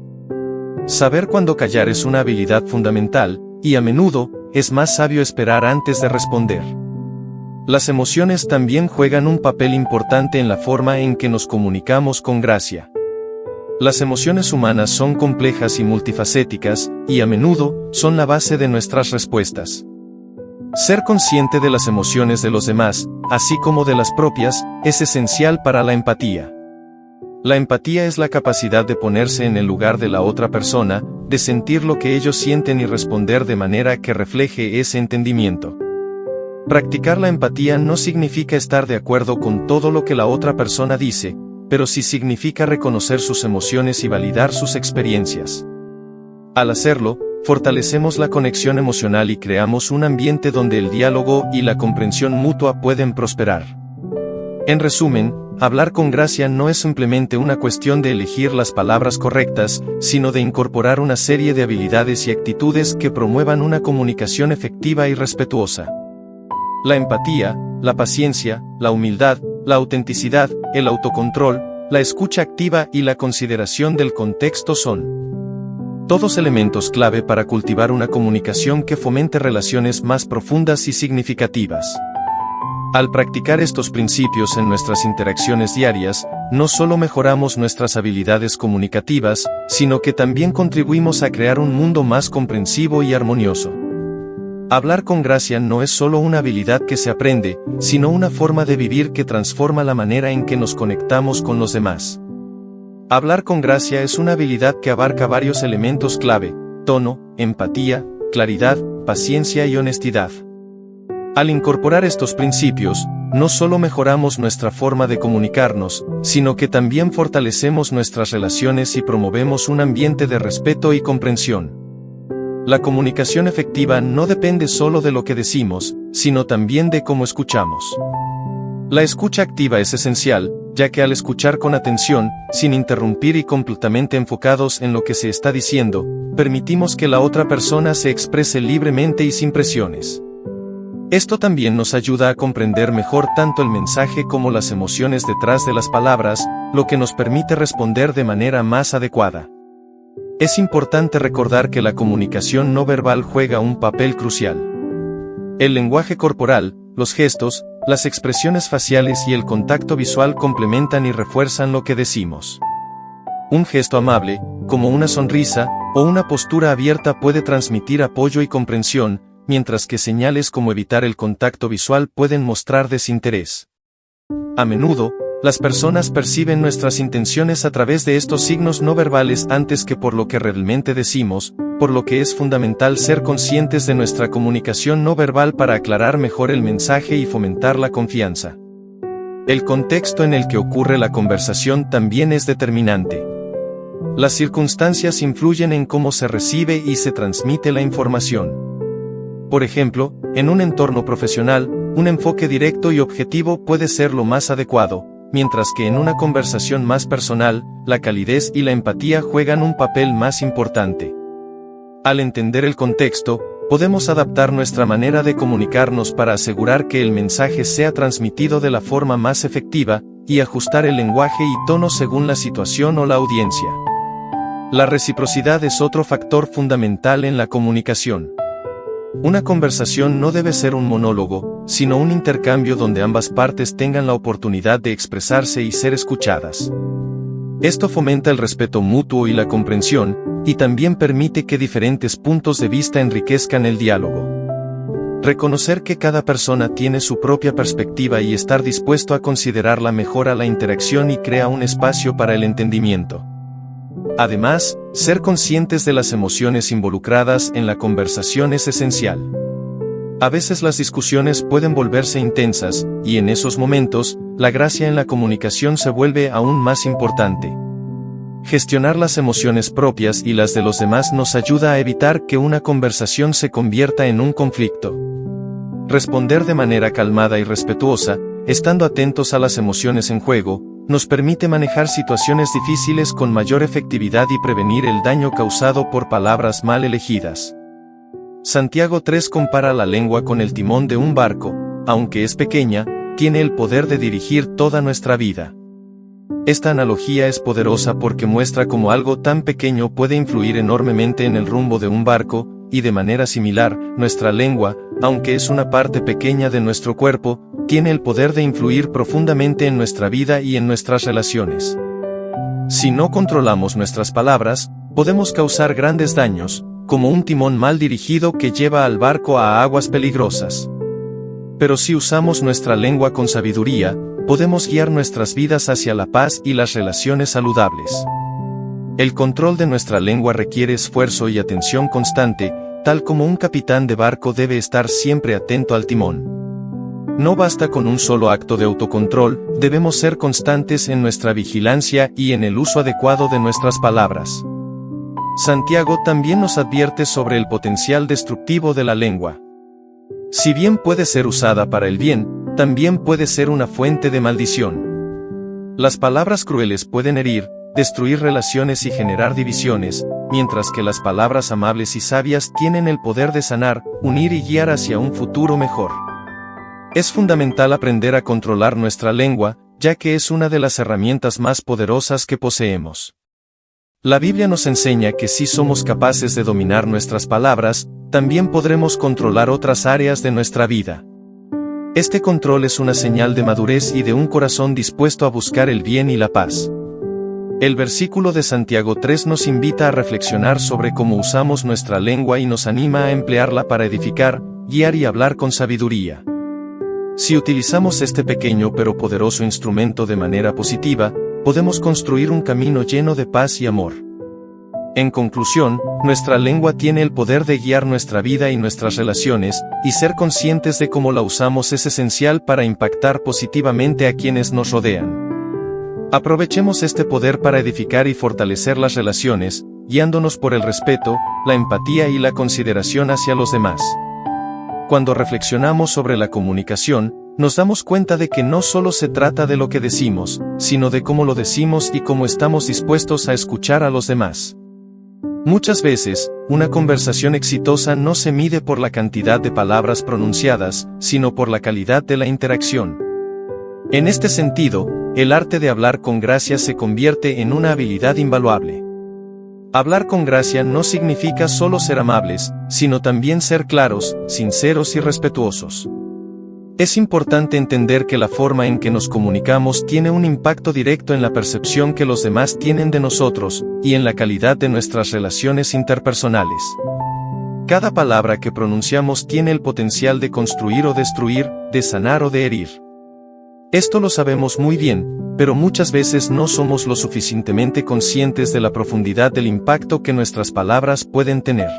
Saber cuándo callar es una habilidad fundamental, y a menudo, es más sabio esperar antes de responder. Las emociones también juegan un papel importante en la forma en que nos comunicamos con gracia. Las emociones humanas son complejas y multifacéticas, y a menudo, son la base de nuestras respuestas. Ser consciente de las emociones de los demás, así como de las propias, es esencial para la empatía. La empatía es la capacidad de ponerse en el lugar de la otra persona, de sentir lo que ellos sienten y responder de manera que refleje ese entendimiento. Practicar la empatía no significa estar de acuerdo con todo lo que la otra persona dice, pero sí significa reconocer sus emociones y validar sus experiencias. Al hacerlo, fortalecemos la conexión emocional y creamos un ambiente donde el diálogo y la comprensión mutua pueden prosperar. En resumen, hablar con gracia no es simplemente una cuestión de elegir las palabras correctas, sino de incorporar una serie de habilidades y actitudes que promuevan una comunicación efectiva y respetuosa. La empatía, la paciencia, la humildad, la autenticidad, el autocontrol, la escucha activa y la consideración del contexto son todos elementos clave para cultivar una comunicación que fomente relaciones más profundas y significativas. Al practicar estos principios en nuestras interacciones diarias, no solo mejoramos nuestras habilidades comunicativas, sino que también contribuimos a crear un mundo más comprensivo y armonioso. Hablar con gracia no es solo una habilidad que se aprende, sino una forma de vivir que transforma la manera en que nos conectamos con los demás. Hablar con gracia es una habilidad que abarca varios elementos clave: tono, empatía, claridad, paciencia y honestidad. Al incorporar estos principios, no solo mejoramos nuestra forma de comunicarnos, sino que también fortalecemos nuestras relaciones y promovemos un ambiente de respeto y comprensión. La comunicación efectiva no depende solo de lo que decimos, sino también de cómo escuchamos. La escucha activa es esencial, ya que al escuchar con atención, sin interrumpir y completamente enfocados en lo que se está diciendo, permitimos que la otra persona se exprese libremente y sin presiones. Esto también nos ayuda a comprender mejor tanto el mensaje como las emociones detrás de las palabras, lo que nos permite responder de manera más adecuada. Es importante recordar que la comunicación no verbal juega un papel crucial. El lenguaje corporal, los gestos, las expresiones faciales y el contacto visual complementan y refuerzan lo que decimos. Un gesto amable, como una sonrisa, o una postura abierta puede transmitir apoyo y comprensión, mientras que señales como evitar el contacto visual pueden mostrar desinterés. A menudo, las personas perciben nuestras intenciones a través de estos signos no verbales antes que por lo que realmente decimos, por lo que es fundamental ser conscientes de nuestra comunicación no verbal para aclarar mejor el mensaje y fomentar la confianza. El contexto en el que ocurre la conversación también es determinante. Las circunstancias influyen en cómo se recibe y se transmite la información. Por ejemplo, en un entorno profesional, un enfoque directo y objetivo puede ser lo más adecuado, mientras que en una conversación más personal, la calidez y la empatía juegan un papel más importante. Al entender el contexto, podemos adaptar nuestra manera de comunicarnos para asegurar que el mensaje sea transmitido de la forma más efectiva, y ajustar el lenguaje y tono según la situación o la audiencia. La reciprocidad es otro factor fundamental en la comunicación. Una conversación no debe ser un monólogo, sino un intercambio donde ambas partes tengan la oportunidad de expresarse y ser escuchadas. Esto fomenta el respeto mutuo y la comprensión, y también permite que diferentes puntos de vista enriquezcan el diálogo. Reconocer que cada persona tiene su propia perspectiva y estar dispuesto a considerarla mejora la interacción y crea un espacio para el entendimiento. Además, ser conscientes de las emociones involucradas en la conversación es esencial. A veces las discusiones pueden volverse intensas, y en esos momentos, la gracia en la comunicación se vuelve aún más importante. Gestionar las emociones propias y las de los demás nos ayuda a evitar que una conversación se convierta en un conflicto. Responder de manera calmada y respetuosa, estando atentos a las emociones en juego, nos permite manejar situaciones difíciles con mayor efectividad y prevenir el daño causado por palabras mal elegidas. Santiago 3 compara la lengua con el timón de un barco, aunque es pequeña, tiene el poder de dirigir toda nuestra vida. Esta analogía es poderosa porque muestra cómo algo tan pequeño puede influir enormemente en el rumbo de un barco, y de manera similar, nuestra lengua, aunque es una parte pequeña de nuestro cuerpo, tiene el poder de influir profundamente en nuestra vida y en nuestras relaciones. Si no controlamos nuestras palabras, podemos causar grandes daños, como un timón mal dirigido que lleva al barco a aguas peligrosas. Pero si usamos nuestra lengua con sabiduría, podemos guiar nuestras vidas hacia la paz y las relaciones saludables. El control de nuestra lengua requiere esfuerzo y atención constante, tal como un capitán de barco debe estar siempre atento al timón. No basta con un solo acto de autocontrol, debemos ser constantes en nuestra vigilancia y en el uso adecuado de nuestras palabras. Santiago también nos advierte sobre el potencial destructivo de la lengua. Si bien puede ser usada para el bien, también puede ser una fuente de maldición. Las palabras crueles pueden herir, destruir relaciones y generar divisiones, mientras que las palabras amables y sabias tienen el poder de sanar, unir y guiar hacia un futuro mejor. Es fundamental aprender a controlar nuestra lengua, ya que es una de las herramientas más poderosas que poseemos. La Biblia nos enseña que si somos capaces de dominar nuestras palabras, también podremos controlar otras áreas de nuestra vida. Este control es una señal de madurez y de un corazón dispuesto a buscar el bien y la paz. El versículo de Santiago 3 nos invita a reflexionar sobre cómo usamos nuestra lengua y nos anima a emplearla para edificar, guiar y hablar con sabiduría. Si utilizamos este pequeño pero poderoso instrumento de manera positiva, podemos construir un camino lleno de paz y amor. En conclusión, nuestra lengua tiene el poder de guiar nuestra vida y nuestras relaciones, y ser conscientes de cómo la usamos es esencial para impactar positivamente a quienes nos rodean. Aprovechemos este poder para edificar y fortalecer las relaciones, guiándonos por el respeto, la empatía y la consideración hacia los demás. Cuando reflexionamos sobre la comunicación, nos damos cuenta de que no solo se trata de lo que decimos, sino de cómo lo decimos y cómo estamos dispuestos a escuchar a los demás. Muchas veces, una conversación exitosa no se mide por la cantidad de palabras pronunciadas, sino por la calidad de la interacción. En este sentido, el arte de hablar con gracia se convierte en una habilidad invaluable. Hablar con gracia no significa solo ser amables, sino también ser claros, sinceros y respetuosos. Es importante entender que la forma en que nos comunicamos tiene un impacto directo en la percepción que los demás tienen de nosotros, y en la calidad de nuestras relaciones interpersonales. Cada palabra que pronunciamos tiene el potencial de construir o destruir, de sanar o de herir. Esto lo sabemos muy bien, pero muchas veces no somos lo suficientemente conscientes de la profundidad del impacto que nuestras palabras pueden tener.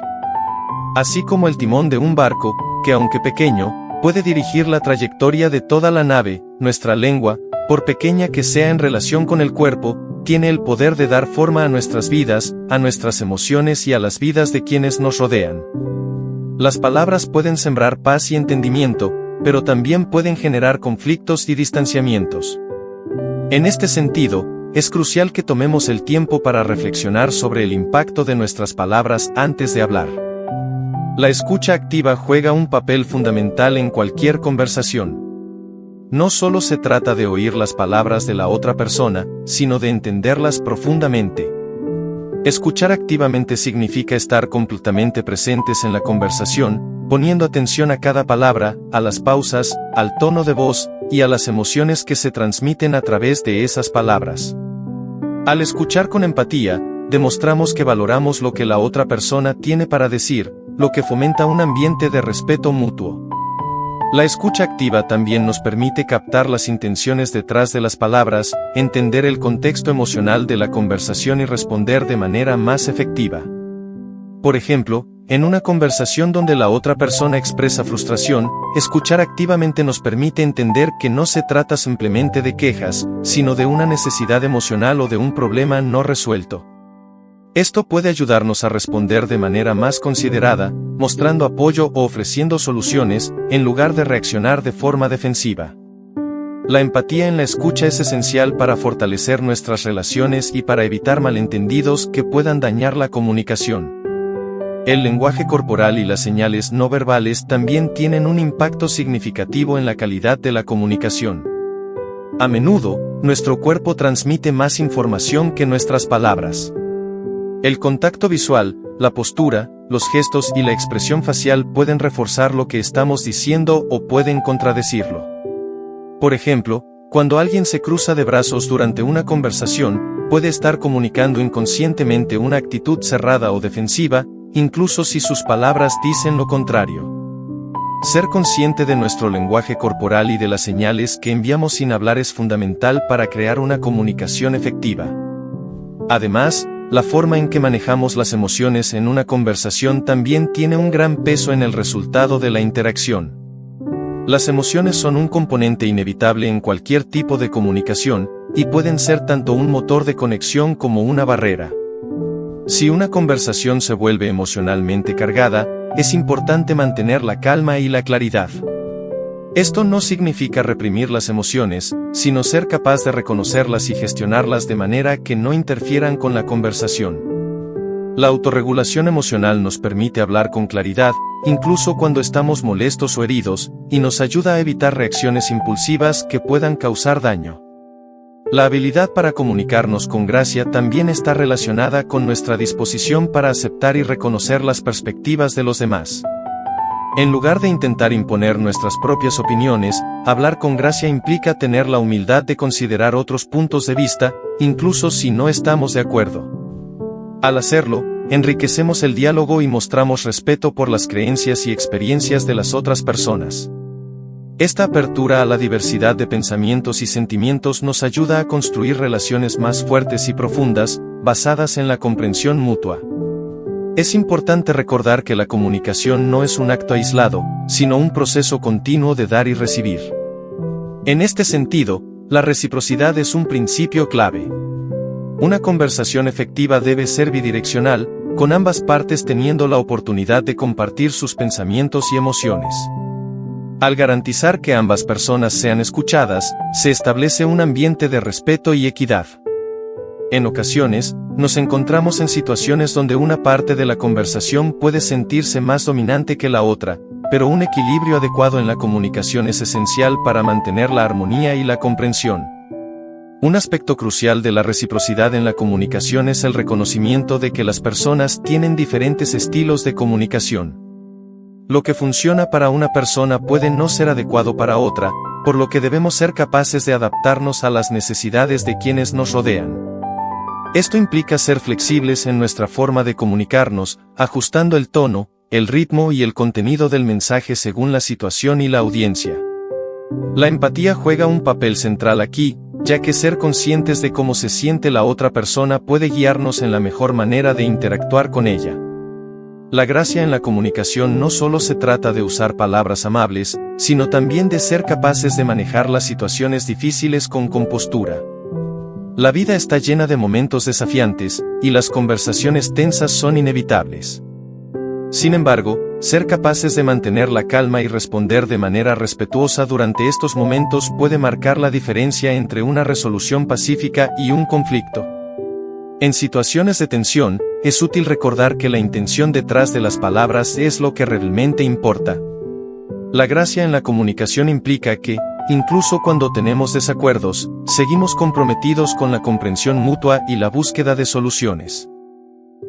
Así como el timón de un barco, que aunque pequeño, puede dirigir la trayectoria de toda la nave, nuestra lengua, por pequeña que sea en relación con el cuerpo, tiene el poder de dar forma a nuestras vidas, a nuestras emociones y a las vidas de quienes nos rodean. Las palabras pueden sembrar paz y entendimiento, pero también pueden generar conflictos y distanciamientos. En este sentido, es crucial que tomemos el tiempo para reflexionar sobre el impacto de nuestras palabras antes de hablar. La escucha activa juega un papel fundamental en cualquier conversación. No solo se trata de oír las palabras de la otra persona, sino de entenderlas profundamente. Escuchar activamente significa estar completamente presentes en la conversación, poniendo atención a cada palabra, a las pausas, al tono de voz, y a las emociones que se transmiten a través de esas palabras. Al escuchar con empatía, demostramos que valoramos lo que la otra persona tiene para decir, lo que fomenta un ambiente de respeto mutuo. La escucha activa también nos permite captar las intenciones detrás de las palabras, entender el contexto emocional de la conversación y responder de manera más efectiva. Por ejemplo, en una conversación donde la otra persona expresa frustración, escuchar activamente nos permite entender que no se trata simplemente de quejas, sino de una necesidad emocional o de un problema no resuelto. Esto puede ayudarnos a responder de manera más considerada, mostrando apoyo o ofreciendo soluciones, en lugar de reaccionar de forma defensiva. La empatía en la escucha es esencial para fortalecer nuestras relaciones y para evitar malentendidos que puedan dañar la comunicación. El lenguaje corporal y las señales no verbales también tienen un impacto significativo en la calidad de la comunicación. A menudo, nuestro cuerpo transmite más información que nuestras palabras. El contacto visual, la postura, los gestos y la expresión facial pueden reforzar lo que estamos diciendo o pueden contradecirlo. Por ejemplo, cuando alguien se cruza de brazos durante una conversación, puede estar comunicando inconscientemente una actitud cerrada o defensiva, incluso si sus palabras dicen lo contrario. Ser consciente de nuestro lenguaje corporal y de las señales que enviamos sin hablar es fundamental para crear una comunicación efectiva. Además, la forma en que manejamos las emociones en una conversación también tiene un gran peso en el resultado de la interacción. Las emociones son un componente inevitable en cualquier tipo de comunicación, y pueden ser tanto un motor de conexión como una barrera. Si una conversación se vuelve emocionalmente cargada, es importante mantener la calma y la claridad. Esto no significa reprimir las emociones, sino ser capaz de reconocerlas y gestionarlas de manera que no interfieran con la conversación. La autorregulación emocional nos permite hablar con claridad, incluso cuando estamos molestos o heridos, y nos ayuda a evitar reacciones impulsivas que puedan causar daño. La habilidad para comunicarnos con gracia también está relacionada con nuestra disposición para aceptar y reconocer las perspectivas de los demás. En lugar de intentar imponer nuestras propias opiniones, hablar con gracia implica tener la humildad de considerar otros puntos de vista, incluso si no estamos de acuerdo. Al hacerlo, enriquecemos el diálogo y mostramos respeto por las creencias y experiencias de las otras personas. Esta apertura a la diversidad de pensamientos y sentimientos nos ayuda a construir relaciones más fuertes y profundas, basadas en la comprensión mutua. Es importante recordar que la comunicación no es un acto aislado, sino un proceso continuo de dar y recibir. En este sentido, la reciprocidad es un principio clave. Una conversación efectiva debe ser bidireccional, con ambas partes teniendo la oportunidad de compartir sus pensamientos y emociones. Al garantizar que ambas personas sean escuchadas, se establece un ambiente de respeto y equidad. En ocasiones, nos encontramos en situaciones donde una parte de la conversación puede sentirse más dominante que la otra, pero un equilibrio adecuado en la comunicación es esencial para mantener la armonía y la comprensión. Un aspecto crucial de la reciprocidad en la comunicación es el reconocimiento de que las personas tienen diferentes estilos de comunicación. Lo que funciona para una persona puede no ser adecuado para otra, por lo que debemos ser capaces de adaptarnos a las necesidades de quienes nos rodean. Esto implica ser flexibles en nuestra forma de comunicarnos, ajustando el tono, el ritmo y el contenido del mensaje según la situación y la audiencia. La empatía juega un papel central aquí, ya que ser conscientes de cómo se siente la otra persona puede guiarnos en la mejor manera de interactuar con ella. La gracia en la comunicación no solo se trata de usar palabras amables, sino también de ser capaces de manejar las situaciones difíciles con compostura. La vida está llena de momentos desafiantes, y las conversaciones tensas son inevitables. Sin embargo, ser capaces de mantener la calma y responder de manera respetuosa durante estos momentos puede marcar la diferencia entre una resolución pacífica y un conflicto. En situaciones de tensión, es útil recordar que la intención detrás de las palabras es lo que realmente importa. La gracia en la comunicación implica que, incluso cuando tenemos desacuerdos, seguimos comprometidos con la comprensión mutua y la búsqueda de soluciones.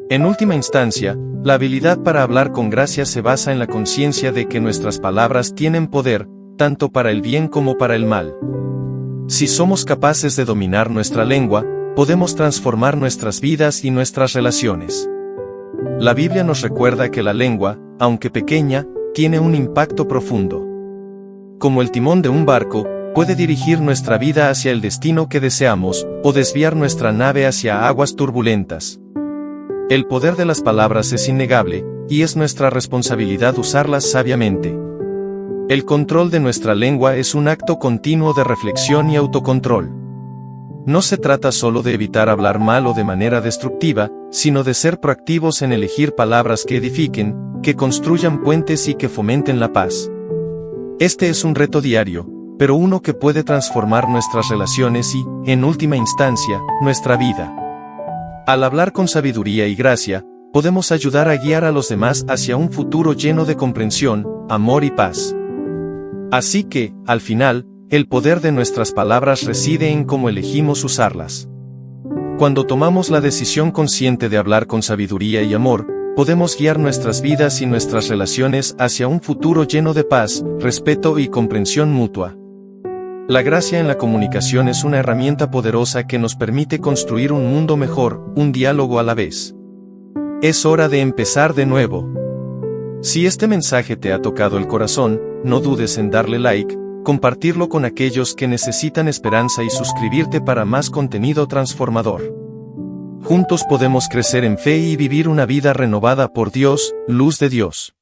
En última instancia, la habilidad para hablar con gracia se basa en la conciencia de que nuestras palabras tienen poder, tanto para el bien como para el mal. Si somos capaces de dominar nuestra lengua, podemos transformar nuestras vidas y nuestras relaciones. La Biblia nos recuerda que la lengua, aunque pequeña, tiene un impacto profundo. Como el timón de un barco, puede dirigir nuestra vida hacia el destino que deseamos, o desviar nuestra nave hacia aguas turbulentas. El poder de las palabras es innegable, y es nuestra responsabilidad usarlas sabiamente. El control de nuestra lengua es un acto continuo de reflexión y autocontrol. No se trata solo de evitar hablar mal o de manera destructiva, sino de ser proactivos en elegir palabras que edifiquen, que construyan puentes y que fomenten la paz. Este es un reto diario, pero uno que puede transformar nuestras relaciones y, en última instancia, nuestra vida. Al hablar con sabiduría y gracia, podemos ayudar a guiar a los demás hacia un futuro lleno de comprensión, amor y paz. Así que, al final, el poder de nuestras palabras reside en cómo elegimos usarlas. Cuando tomamos la decisión consciente de hablar con sabiduría y amor, podemos guiar nuestras vidas y nuestras relaciones hacia un futuro lleno de paz, respeto y comprensión mutua. La gracia en la comunicación es una herramienta poderosa que nos permite construir un mundo mejor, un diálogo a la vez. Es hora de empezar de nuevo. Si este mensaje te ha tocado el corazón, no dudes en darle like, compartirlo con aquellos que necesitan esperanza y suscribirte para más contenido transformador. Juntos podemos crecer en fe y vivir una vida renovada por Dios, luz de Dios.